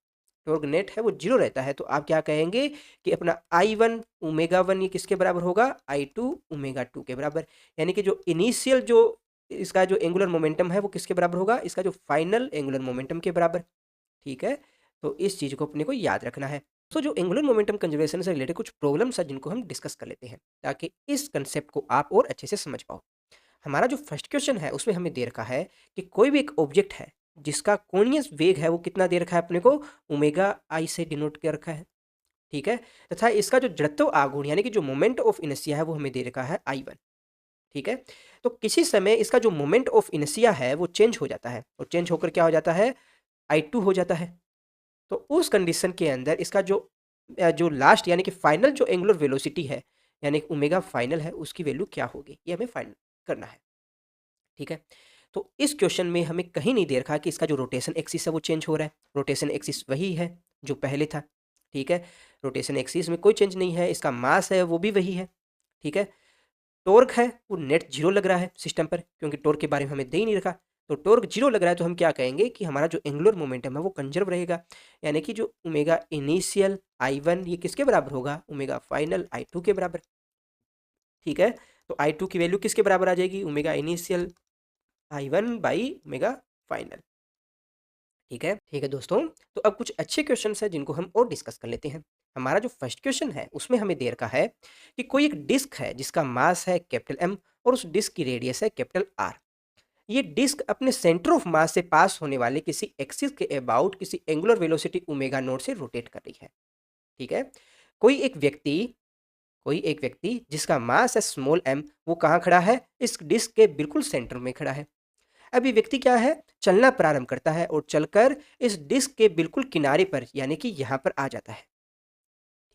टॉर्क नेट है वो जीरो रहता है, तो आप क्या कहेंगे कि अपना I1 ओमेगा 1 ये किसके बराबर होगा, I2 ओमेगा 2 के बराबर। यानी कि जो इनिशियल जो इसका जो एंगुलर मोमेंटम है वो किसके बराबर होगा, इसका जो फाइनल एंगुलर मोमेंटम के बराबर। ठीक है। तो इस चीज़ को अपने को याद रखना है। तो जो एंगुलर मोमेंटम कंजर्वेशन से रिलेटेड कुछ प्रॉब्लम्स है जिनको हम डिस्कस कर लेते हैं ताकि इस कंसेप्ट को आप और अच्छे से समझ पाओ। हमारा जो फर्स्ट क्वेश्चन है उसमें हमें दे रखा है कि कोई भी एक ऑब्जेक्ट है जिसका कोणीय वेग है वो कितना दे रखा है अपने को, ओमेगा आई से डिनोट कर रखा है। ठीक है। तथा इसका जो जड़त्व आघूर्ण यानी कि जो मोमेंट ऑफ इनर्शिया है वो हमें दे रखा है I1। ठीक है। तो किसी समय इसका जो मोमेंट ऑफ इनर्शिया है वो चेंज हो जाता है और चेंज होकर क्या हो जाता है, I2 हो जाता है। तो उस कंडीशन के अंदर इसका जो लास्ट यानी कि फाइनल जो एंगुलर वेलोसिटी है यानी कि ओमेगा फाइनल है उसकी वैल्यू क्या होगी ये हमें फाइंड करना है। ठीक है। तो इस क्वेश्चन में हमें कहीं नहीं दे रखा कि इसका जो रोटेशन एक्सिस है वो चेंज हो रहा है, रोटेशन एक्सिस वही है जो पहले था। ठीक है। रोटेशन एक्सिस में कोई चेंज नहीं है, इसका मास है वो भी वही है। ठीक है। टॉर्क है वो नेट जीरो लग रहा है सिस्टम पर क्योंकि टॉर्क के बारे में हमें दे ही नहीं रखा। तो टॉर्क जीरो लग रहा है तो हम क्या कहेंगे कि हमारा जो एंगुलर मोमेंटम है वो कंजर्व रहेगा, यानी कि जो ओमेगा इनिशियल I1 ये किसके बराबर होगा, ओमेगा फाइनल I2 के बराबर। ठीक है। तो I2 की वैल्यू किसके बराबर आ जाएगी, omega initial I1 by omega final. ठीक है दोस्तों। तो अब कुछ अच्छे क्वेश्चंस हैं जिनको हम और डिस्कस कर लेते हैं। हमारा जो फर्स्ट क्वेश्चन है उसमें हमें दे रखा है कि कोई एक डिस्क है जिसका मास है कैपिटल M और उस डिस्क की रेडियस है कैपिटल R। ये डिस्क अपने सेंटर ऑफ मास से पास होने वाले किसी एक्सिस के अबाउट किसी एंगुलर वेलोसिटी ओमेगा नॉट से रोटेट कर रही है। ठीक है। कोई एक व्यक्ति कोई एक व्यक्ति जिसका मास है स्मॉल m वो कहाँ खड़ा है, इस डिस्क के बिल्कुल सेंटर में खड़ा है। अब ये व्यक्ति क्या है, चलना प्रारंभ करता है और चलकर इस डिस्क के बिल्कुल किनारे पर यानी कि यहाँ पर आ जाता है।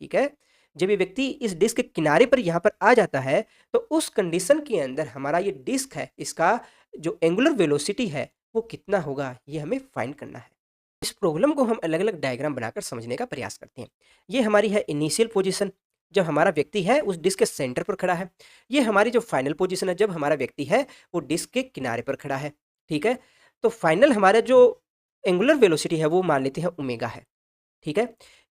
ठीक है। जब ये व्यक्ति इस डिस्क के किनारे पर यहाँ पर आ जाता है तो उस कंडीशन के अंदर हमारा ये डिस्क है इसका जो एंगुलर वेलोसिटी है वो कितना होगा ये हमें फाइंड करना है। इस प्रॉब्लम को हम अलग अलग डायग्राम बनाकर समझने का प्रयास करते हैं। ये हमारी है इनिशियल पोजीशन जब हमारा व्यक्ति है उस डिस्क के सेंटर पर खड़ा है। ये हमारी जो फाइनल पोजीशन है जब हमारा व्यक्ति है वो डिस्क के किनारे पर खड़ा है। ठीक है। तो फाइनल हमारा जो एंगुलर वेलोसिटी है वो मान लेते हैं ओमेगा है। ठीक है।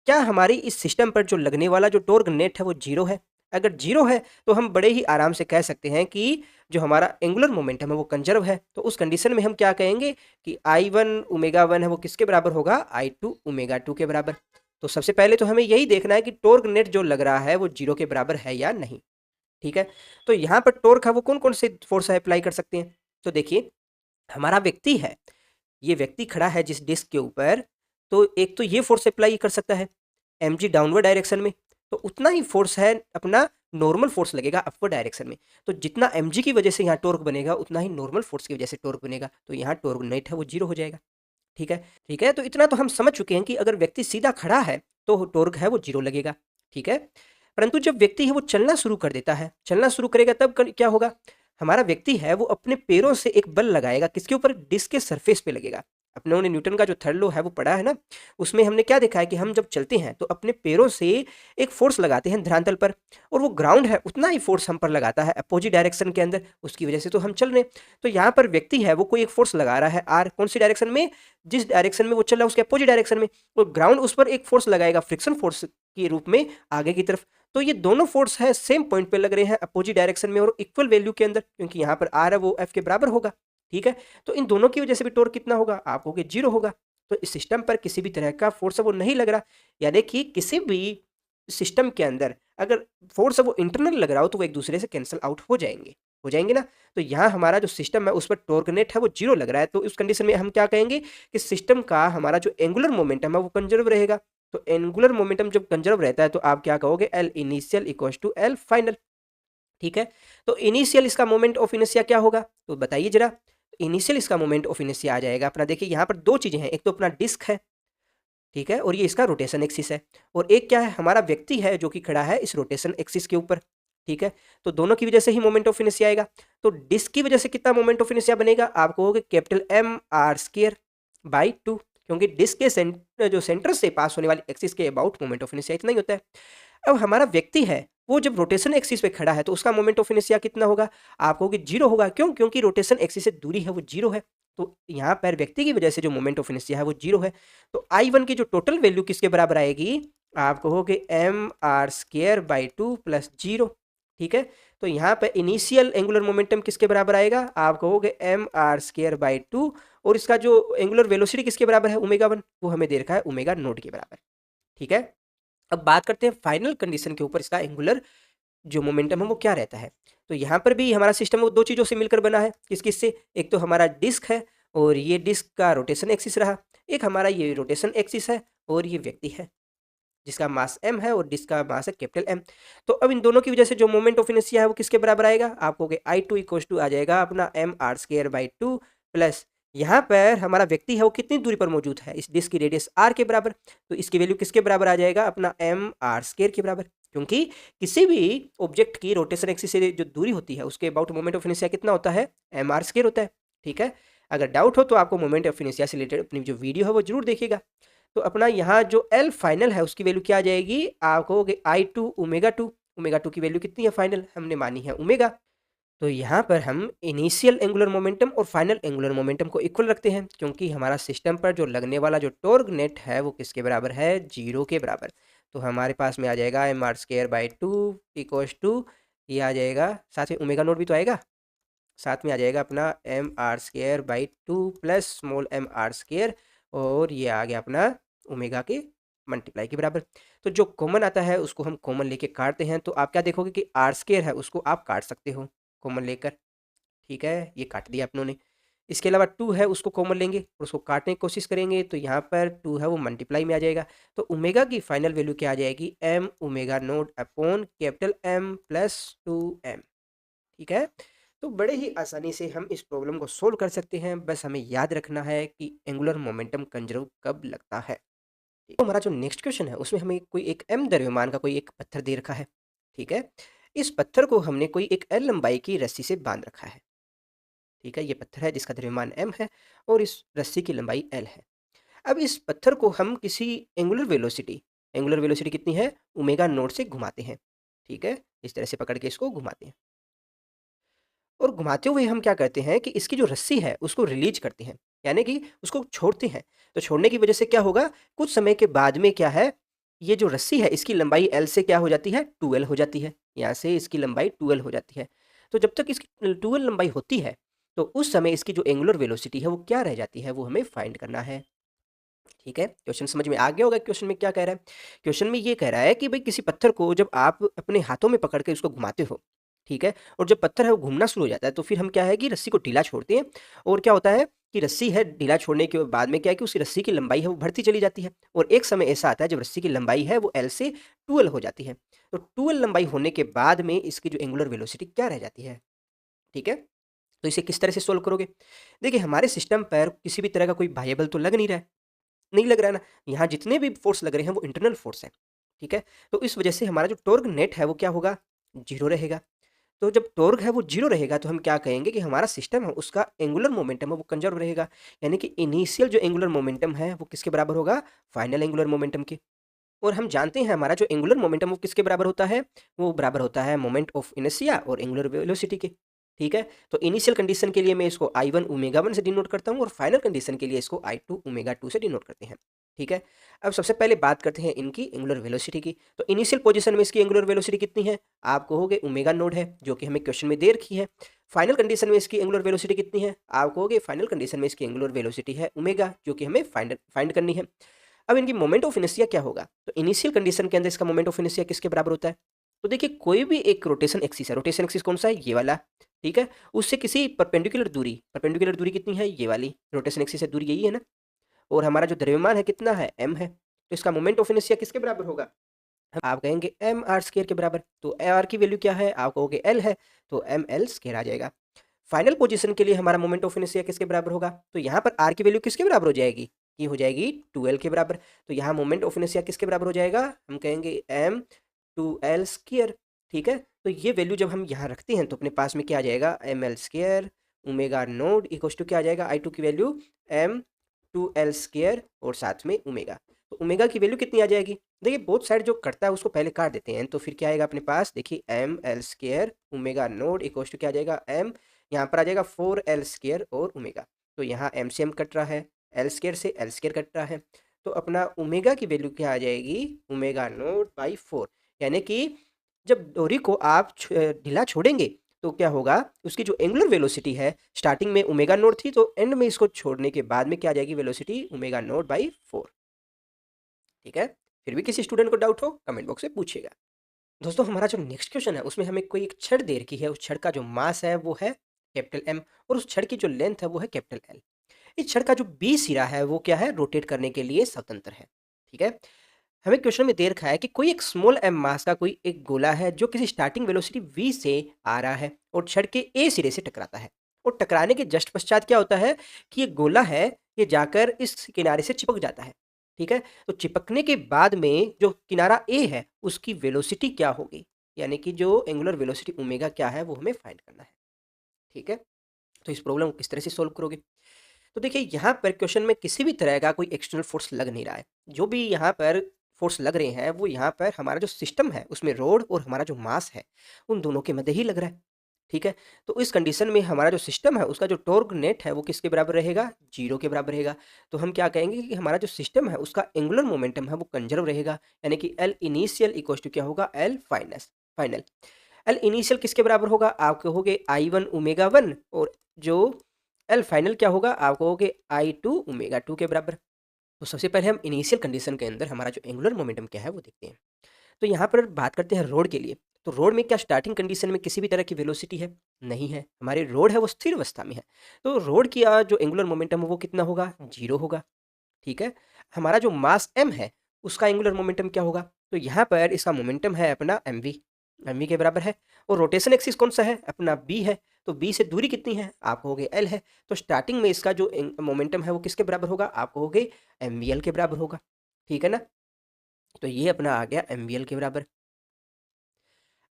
क्या हमारी इस सिस्टम पर जो लगने वाला जो टॉर्क नेट है वो जीरो है, अगर जीरो है तो हम बड़े ही आराम से कह सकते हैं कि जो हमारा एंगुलर मोमेंटम है वो कंजर्व है। तो उस कंडीशन में हम क्या कहेंगे कि I1 ओमेगा 1 है वो किसके बराबर होगा, I2 ओमेगा 2 के बराबर। तो सबसे पहले तो हमें यही देखना है कि टॉर्क नेट जो लग रहा है वो जीरो के बराबर है या नहीं। ठीक है। तो यहाँ पर टॉर्क है वो कौन कौन से फोर्स अप्लाई कर सकते हैं, तो देखिए हमारा व्यक्ति है, ये व्यक्ति खड़ा है जिस डिस्क के ऊपर, तो एक तो ये फोर्स अप्लाई कर सकता है mg डाउनवर्ड डायरेक्शन में, तो उतना ही फोर्स है अपना नॉर्मल फोर्स लगेगा अपवर्ड डायरेक्शन में। तो जितना mg की वजह से यहाँ टॉर्क बनेगा उतना ही नॉर्मल फोर्स की वजह से टॉर्क बनेगा, तो यहाँ टॉर्क नेट है वो जीरो हो जाएगा। ठीक है। ठीक है। तो इतना तो हम समझ चुके हैं कि अगर व्यक्ति सीधा खड़ा है तो टॉर्क है वो जीरो लगेगा। ठीक है। परंतु जब व्यक्ति है वो चलना शुरू कर देता है, चलना शुरू करेगा तब क्या होगा, हमारा व्यक्ति है वो अपने पैरों से एक बल लगाएगा किसके ऊपर, डिस्क के सरफेस पे लगेगा। अपने उन्हें न्यूटन का जो थर्ड लॉ है वो पढ़ा है ना, उसमें हमने क्या देखा है कि हम जब चलते हैं तो अपने पैरों से एक फोर्स लगाते हैं धरातल पर और वो ग्राउंड है उतना ही फोर्स हम पर लगाता है अपोजिट डायरेक्शन के अंदर, उसकी वजह से तो हम चल रहे हैं। तो यहाँ पर व्यक्ति है वो कोई एक फोर्स लगा रहा है आर, कौन सी डायरेक्शन में, जिस डायरेक्शन में वो चल रहा है उसके अपोजिट डायरेक्शन में, और ग्राउंड उस पर एक फोर्स लगाएगा फ्रिक्शन फोर्स के रूप में आगे की तरफ। तो ये दोनों फोर्स है सेम पॉइंट पे लग रहे हैं अपोजिट डायरेक्शन में और इक्वल वैल्यू के अंदर, क्योंकि यहाँ पर आर है वो एफ के बराबर होगा। ठीक है। तो इन दोनों की वजह से भी टॉर्क कितना होगा, आप कहोगे 0 होगा। तो इस सिस्टम पर किसी भी तरह का फोर्स है वो नहीं लग रहा, यानी कि किसी भी सिस्टम के अंदर अगर फोर्स है वो इंटरनल लग रहा हो तो वो एक दूसरे से कैंसिल आउट हो जाएंगे ना। तो यहाँ हमारा जो सिस्टम है उस पर टॉर्क नेट है वो 0 लग रहा है, तो उस कंडीशन में हम क्या कहेंगे कि सिस्टम का हमारा जो एंगुलर मोमेंटम है वो कंजर्व रहेगा। तो एंगुलर मोमेंटम जब कंजर्व रहता है तो आप क्या कहोगे, L initial equals to L final. ठीक है। तो इनिशियल इसका मोमेंट ऑफ इनर्शिया क्या होगा, तो बताइए जरा। इनिशियल इसका मोमेंट ऑफ इनर्शिया आ जाएगा अपना, देखिए यहाँ पर दो चीजें हैं, एक तो अपना डिस्क है, ठीक है, और ये इसका रोटेशन एक्सिस है, और एक क्या है, हमारा व्यक्ति है जो कि खड़ा है इस रोटेशन एक्सिस के ऊपर। ठीक है। तो दोनों की वजह से ही मोमेंट ऑफ इनर्शिया आएगा। तो डिस्क की वजह से कितना मोमेंट ऑफ इनर्शिया बनेगा, आप कहोगे capital M R square by 2, क्योंकि डिस्क के जो सेंटर से पास होने वाली एक्सिस के अबाउट मोमेंट ऑफ इनर्शिया इतना ही होता है। अब हमारा व्यक्ति है वो जब रोटेशन एक्सिस पे खड़ा है तो उसका मोमेंट ऑफ इनर्शिया कितना होगा, आप कहोगे 0 होगा। क्यों, क्योंकि रोटेशन एक्सिस से दूरी है वो 0 है। तो यहाँ पर व्यक्ति की वजह से जो मोमेंट ऑफ इनर्शिया है वो 0 है। तो I1 की जो टोटल वैल्यू किसके बराबर आएगी, आप कहोगे M R square by 2 plus 0। ठीक है। तो यहाँ पर इनिशियल एंगुलर मोमेंटम किसके बराबर आएगा, आप कहोगे एम आर स्क्वायर बाई 2, और इसका जो एंगुलर वेलोसिटी किसके बराबर है, ओमेगा 1, वो हमें दे रखा है ओमेगा नोट के बराबर। ठीक है। अब बात करते हैं फाइनल कंडीशन के ऊपर, इसका एंगुलर जो मोमेंटम है वो क्या रहता है। तो यहाँ पर भी हमारा सिस्टम वो दो चीज़ों से मिलकर बना है, किस किस से, एक तो हमारा डिस्क है और ये डिस्क का रोटेशन एक्सिस रहा, एक हमारा ये रोटेशन एक्सिस है और ये व्यक्ति है जिसका मास m है और डिस्क का मास है कैपिटल M। तो अब इन दोनों की वजह से जो मोमेंट ऑफ इनर्शिया है वो किसके बराबर आएगा, आप कहोगे I2 इक्वल्स टू आ जाएगा अपना M R square by 2 plus यहाँ पर हमारा व्यक्ति है वो कितनी दूरी पर मौजूद है, इस डिस्क की रेडियस r के बराबर। तो इसकी वैल्यू किसके बराबर आ जाएगा, अपना एम आर स्क्वायर के बराबर, क्योंकि किसी भी ऑब्जेक्ट की रोटेशन एक्सिस से जो दूरी होती है उसके अबाउट मोमेंट ऑफ इनर्शिया कितना होता है, एम आर स्क्वायर होता है। ठीक है। अगर डाउट हो तो आपको मोमेंट ऑफ इनर्शिया से रिलेटेड अपनी जो वीडियो है वो जरूर देखिएगा। तो अपना यहाँ जो एल फाइनल है उसकी वैल्यू क्या आ जाएगी, आप कहोगे I2 ओमेगा 2 की वैल्यू कितनी है फाइनल, हमने मानी है ओमेगा। तो यहाँ पर हम इनिशियल एंगुलर मोमेंटम और फाइनल एंगुलर मोमेंटम को इक्वल रखते हैं, क्योंकि हमारा सिस्टम पर जो लगने वाला जो टॉर्क नेट है वो किसके बराबर है, 0 के बराबर। तो हमारे पास में आ जाएगा M R square by 2 equals to, ये आ जाएगा साथ में ओमेगा नोट भी तो आएगा, साथ में आ जाएगा अपना M R square by 2 plus small M R square, और ये आ गया अपना ओमेगा के मल्टीप्लाई के बराबर। तो जो कॉमन आता है उसको हम कॉमन लेके काटते हैं, तो आप क्या देखोगे कि आर स्क्वायर है उसको आप काट सकते हो कॉमन लेकर। ठीक है, ये काट दिया अपनों ने। इसके अलावा 2 है उसको कॉमन लेंगे और उसको काटने की कोशिश करेंगे, तो यहाँ पर 2 है वो मल्टीप्लाई में आ जाएगा। तो ओमेगा की फाइनल वैल्यू क्या आ जाएगी, M omega naught upon capital M plus 2m। ठीक है। तो बड़े ही आसानी से हम इस प्रॉब्लम को सोल्व कर सकते हैं, बस हमें याद रखना है कि एंगुलर मोमेंटम कंजर्व कब लगता है। तो हमारा जो नेक्स्ट क्वेश्चन है उसमें हमें कोई एक m द्रव्यमान का कोई एक पत्थर दे रखा है। ठीक है। इस पत्थर को हमने कोई एक l लंबाई की रस्सी से बांध रखा है। ठीक है, ये पत्थर है जिसका द्रव्यमान m है और इस रस्सी की लंबाई l है। अब इस पत्थर को हम किसी एंगुलर वेलोसिटी कितनी है, ओमेगा नोट से घुमाते हैं। ठीक है, इस तरह से पकड़ के इसको घुमाते हैं, और घुमाते हुए हम क्या करते हैं कि इसकी जो रस्सी है उसको रिलीज करते हैं, यानी कि उसको छोड़ते हैं। तो छोड़ने की वजह से क्या होगा, कुछ समय के बाद में क्या है, ये जो रस्सी है इसकी लंबाई एल से क्या हो जाती है, 2l हो जाती है। यहाँ से इसकी लंबाई 2l हो जाती है। तो जब तक इसकी 2l लंबाई होती है तो उस समय इसकी जो एंगुलर वेलोसिटी है वो क्या रह जाती है, वो हमें फाइंड करना है। ठीक है, क्वेश्चन समझ में आ गया होगा। क्वेश्चन में क्या कह रहा है, क्वेश्चन में ये कह रहा है कि भाई किसी पत्थर को जब आप अपने हाथों में पकड़ के उसको घुमाते हो, ठीक है, और जब पत्थर है वो घूमना शुरू हो जाता है तो फिर हम क्या है कि रस्सी को ढीला छोड़ते हैं, और क्या होता है कि रस्सी है ढीला छोड़ने के बाद में क्या है कि उसी रस्सी की लंबाई है वो बढ़ती चली जाती है, और एक समय ऐसा आता है जब रस्सी की लंबाई है वो एल से 2l हो जाती है। तो 2l लंबाई होने के बाद में इसकी जो एंगुलर वेलोसिटी क्या रह जाती है। ठीक है। तो इसे किस तरह से सोल्व करोगे, देखिए हमारे सिस्टम पर किसी भी तरह का कोई बाह्य बल तो लग नहीं रहा है, नहीं लग रहा है ना, यहाँ जितने भी फोर्स लग रहे हैं वो इंटरनल फोर्स है। ठीक है। तो इस वजह से हमारा जो टॉर्क नेट है वो क्या होगा, 0 रहेगा। तो जब टॉर्क है वो 0 रहेगा तो हम क्या कहेंगे कि हमारा सिस्टम है उसका एंगुलर मोमेंटम है वो कंजर्व रहेगा, यानी कि इनिशियल जो एंगुलर मोमेंटम है वो किसके बराबर होगा, फाइनल एंगुलर मोमेंटम के। और हम जानते हैं हमारा जो एंगुलर मोमेंटम वो किसके बराबर होता है, वो बराबर होता है मोमेंट ऑफ इनर्शिया और एंगुलर वेलोसिटी के। ठीक है। तो इनिशियल कंडीशन के लिए मैं इसको I1 ओमेगा 1 से डिनोट करता हूँ और फाइनल कंडीशन के लिए इसको I2 ओमेगा 2 से डिनोट करते हैं। ठीक है। अब सबसे पहले बात करते हैं इनकी एंगुलर वेलोसिटी की। तो इनिशियल पोजीशन में इसकी एंगुलर वेलोसिटी कितनी है? आप कहोगे ओमेगा नोड है, जो कि हमें क्वेश्चन में दे रखी है। फाइनल कंडीशन में इसकी एंगुलर वेलोसिटी कितनी है? आप कहोगे फाइनल कंडीशन में इसकी एंगुलर वेलोसिटी है ओमेगा, जो कि हमें फाइंड करनी है। अब इनकी मोमेंट ऑफ इनर्शिया क्या होगा? तो इनिशियल कंडीशन के अंदर इसका मोमेंट ऑफ इनर्शिया किसके बराबर होता है? तो देखिए कोई भी एक रोटेशन एक्सिस है, रोटेशन एक्सिस कौन सा है? ये वाला, ठीक है। उससे किसी परपेंडिकुलर दूरी कितनी है? ये वाली रोटेशन एक्सिस से दूरी यही है ना। और हमारा जो द्रव्यमान है कितना है? m है। तो इसका मोमेंट ऑफ इनर्शिया किसके बराबर होगा? आप कहेंगे एम आर स्क्वायर के बराबर। तो आर की वैल्यू क्या है? आप कहोगे एल है, तो एम एल स्क्वायर आ जाएगा। फाइनल पोजीशन के लिए हमारा मोमेंट ऑफ इनर्शिया किसके बराबर होगा? तो यहाँ पर आर की वैल्यू किसके बराबर हो जाएगी? ये हो जाएगी 2l के बराबर। तो यहाँ मोमेंट ऑफ इनर्शिया किसके बराबर हो जाएगा? हम कहेंगे m 2l स्क्वायर, ठीक है। तो ये वैल्यू जब हम यहाँ रखते हैं तो अपने पास में क्या आ जाएगा? M L square omega naught equals to क्या आ जाएगा? आई टू की वैल्यू m 2l स्क्वायर और साथ में ओमेगा। तो ओमेगा की वैल्यू कितनी आ जाएगी? देखिए बोथ साइड जो करता है उसको पहले काट देते हैं, तो फिर क्या आएगा अपने पास? देखिए M L square omega naught equals to क्या आ जाएगा? m यहाँ पर आ जाएगा 4l स्क्वायर और ओमेगा। तो यहाँ m से m कट रहा है, एल स्क्वायर से एल स्क्वायर कट रहा है। तो अपना ओमेगा की वैल्यू क्या आ जाएगी? Omega naught by 4। यानी कि जब डोरी को आप ढीला छोड़ेंगे तो क्या होगा? उसकी जो एंगुलर वेलोसिटी है स्टार्टिंग में ओमेगा नोट थी, तो एंड में इसको छोड़ने के बाद में क्या आ जाएगी वेलोसिटी? ओमेगा नोट बाई 4, ठीक है। फिर भी किसी स्टूडेंट को डाउट हो कमेंट बॉक्स में पूछिएगा। दोस्तों हमारा जो नेक्स्ट क्वेश्चन है उसमें हमें कोई एक छड़ दे रखी है, उस छड़ का जो मास है वो है कैपिटल एम, और उस छड़ की जो लेंथ है वो है कैपिटल एल। इस छड़ का जो बी सिरा है वो क्या है? रोटेट करने के लिए स्वतंत्र है, ठीक है। हमें क्वेश्चन में दे रखा है कि कोई एक स्मॉल एम मास का कोई एक गोला है जो किसी स्टार्टिंग वेलोसिटी v से आ रहा है और छड़ के ए सिरे से टकराता है, और टकराने के जस्ट पश्चात क्या होता है कि ये गोला है ये जाकर इस किनारे से चिपक जाता है, ठीक है। तो चिपकने के बाद में जो किनारा ए है उसकी वेलोसिटी क्या होगी? यानी कि जो एंगुलर वेलोसिटी ओमेगा क्या है वो हमें फाइंड करना है, ठीक है। तो इस प्रॉब्लम को किस तरह से सॉल्व करोगे? तो देखिए यहाँ पर क्वेश्चन में किसी भी तरह का कोई एक्सटर्नल फोर्स लग नहीं रहा है। जो भी यहाँ पर फोर्स लग रहे हैं वो यहाँ पर हमारा जो सिस्टम है उसमें रोड और हमारा जो मास है उन दोनों के मध्य ही लग रहा है, ठीक है। तो इस कंडीशन में हमारा जो सिस्टम है उसका जो टॉर्क नेट है वो किसके बराबर रहेगा? 0 के बराबर रहेगा। तो हम क्या कहेंगे कि हमारा जो सिस्टम है उसका एंगुलर मोमेंटम है वो कंजर्व रहेगा, यानी कि एल इनिशियल इक्वल टू क्या होगा? L final. एल इनिशियल किसके बराबर होगा? आप कहोगे I1 ओमेगा 1, और जो एल फाइनल क्या होगा? आप कहोगे I2 ओमेगा 2 के बराबर। तो सबसे पहले हम इनिशियल कंडीशन के अंदर हमारा जो एंगुलर मोमेंटम क्या है वो देखते हैं। तो यहाँ पर बात करते हैं रोड के लिए। तो रोड में क्या स्टार्टिंग कंडीशन में किसी भी तरह की वेलोसिटी है? नहीं है। हमारी रोड है वो स्थिर अवस्था में है। तो रोड की जो एंगुलर मोमेंटम है वो कितना होगा? 0 होगा, ठीक है। हमारा जो मास m है उसका एंगुलर मोमेंटम क्या होगा? तो यहाँ पर इसका मोमेंटम है अपना mv के बराबर है। और रोटेशन एक्सिस कौन सा है? अपना b है। तो b से दूरी कितनी है? आप कहोगे l है। तो स्टार्टिंग में इसका जो मोमेंटम है वो किसके बराबर होगा? आप कहोगे mvl के बराबर होगा, ठीक है ना। तो ये अपना आ गया mvl के बराबर।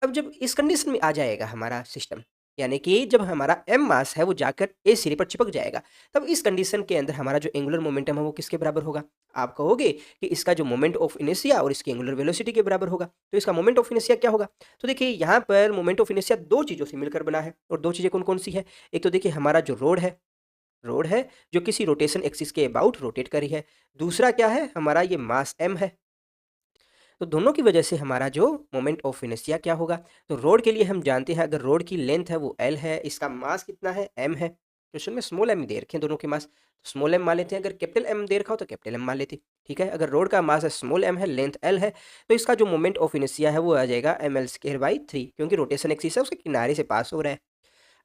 अब जब इस कंडीशन में आ जाएगा हमारा सिस्टम, यानी कि जब हमारा m मास है वो जाकर ए सिरे पर चिपक जाएगा, तब इस कंडीशन के अंदर हमारा जो एंगुलर मोमेंटम है वो किसके बराबर होगा? आप कहोगे कि इसका जो मोमेंट ऑफ इनर्शिया और इसकी एंगुलर वेलोसिटी के बराबर होगा। तो इसका मोमेंट ऑफ इनर्शिया क्या होगा? तो देखिए यहाँ पर मोमेंट ऑफ इनर्शिया दो चीज़ों से मिलकर बना है, और दो चीज़ें कौन कौन सी है? एक तो देखिए हमारा जो रोड है जो किसी रोटेशन एक्सिस के अबाउट रोटेट कर रही है। दूसरा क्या है? हमारा ये मास m है। तो दोनों की वजह से हमारा जो मोमेंट ऑफ इनर्शिया क्या होगा? तो रोड के लिए हम जानते हैं अगर रोड की लेंथ है वो l है, इसका मास कितना है? m है। क्वेश्चन में स्मॉल m दे रखे हैं दोनों के मास, तो स्मॉल m मान लेते हैं। अगर कैपिटल M दे रखा हो तो कैपिटल M मान लेते, ठीक है। अगर रोड का मास है स्मॉल m है, लेंथ l है, तो इसका जो मोमेंट ऑफ इनर्शिया है वो आ जाएगा ml स्क्वायर बाई 3, क्योंकि रोटेशन एक्सिस है उसके किनारे से पास हो रहा है।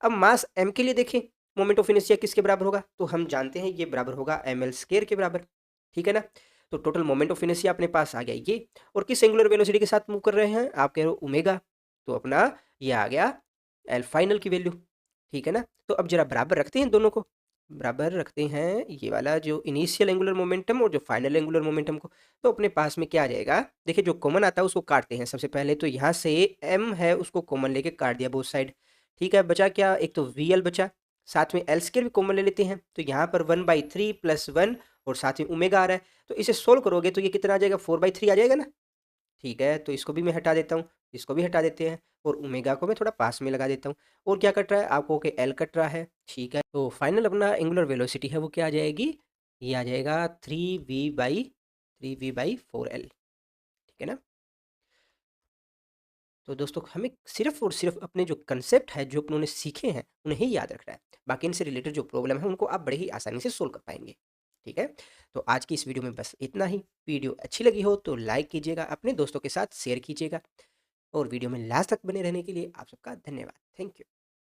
अब मास m के लिए देखिए मोमेंट ऑफ इनर्शिया किसके बराबर होगा? तो हम जानते हैं ये बराबर होगा ml स्क्वायर के बराबर, ठीक है ना। तो टोटल मोमेंट ऑफ इनर्शिया अपने पास आ गया ये, और किस एंगुलर वेलोसिटी के साथ मूव कर रहे हैं? आप कह रहे हो ओमेगा, तो अपना ये आ गया एल फाइनल की वैल्यू, ठीक है ना। तो अब जरा बराबर रखते हैं दोनों को, बराबर रखते हैं ये वाला जो इनिशियल एंगुलर मोमेंटम और जो फाइनल एंगुलर मोमेंटम को। तो अपने पास में क्या आ जाएगा? देखिए जो कॉमन आता है उसको काटते हैं सबसे पहले। तो यहाँ से m है उसको कॉमन लेके काट दिया बोथ साइड, ठीक है। बचा क्या? एक तो वी एल बचा, साथ में एल स्क्वायर भी कॉमन ले लेते हैं। तो यहाँ पर 1/3 + 1 और साथ में ओमेगा आ रहा है, तो इसे सोल्व करोगे तो ये कितना आ जाएगा? 4/3 आ जाएगा ना, ठीक है। तो इसको भी मैं हटा देता हूँ, इसको भी हटा देते हैं, और ओमेगा को मैं थोड़ा पास में लगा देता हूँ। और क्या कट रहा है? आपको कि एल कट रहा है, ठीक है। तो फाइनल अपना एंगुलर वेलोसिटी है वो क्या आ जाएगी? ये आ जाएगा 3v/m, 3v/4l, ठीक है ना। तो दोस्तों हमें सिर्फ और सिर्फ अपने जो कंसेप्ट है, जो उन्होंने सीखे हैं, उन्हें ही याद रखना है। बाकी इनसे रिलेटेड जो प्रॉब्लम है उनको आप बड़े ही आसानी से सोल्व कर पाएंगे, ठीक है। तो आज की इस वीडियो में बस इतना ही। वीडियो अच्छी लगी हो तो लाइक कीजिएगा, अपने दोस्तों के साथ शेयर कीजिएगा, और वीडियो में लास्ट तक बने रहने के लिए आप सबका धन्यवाद। Thank you.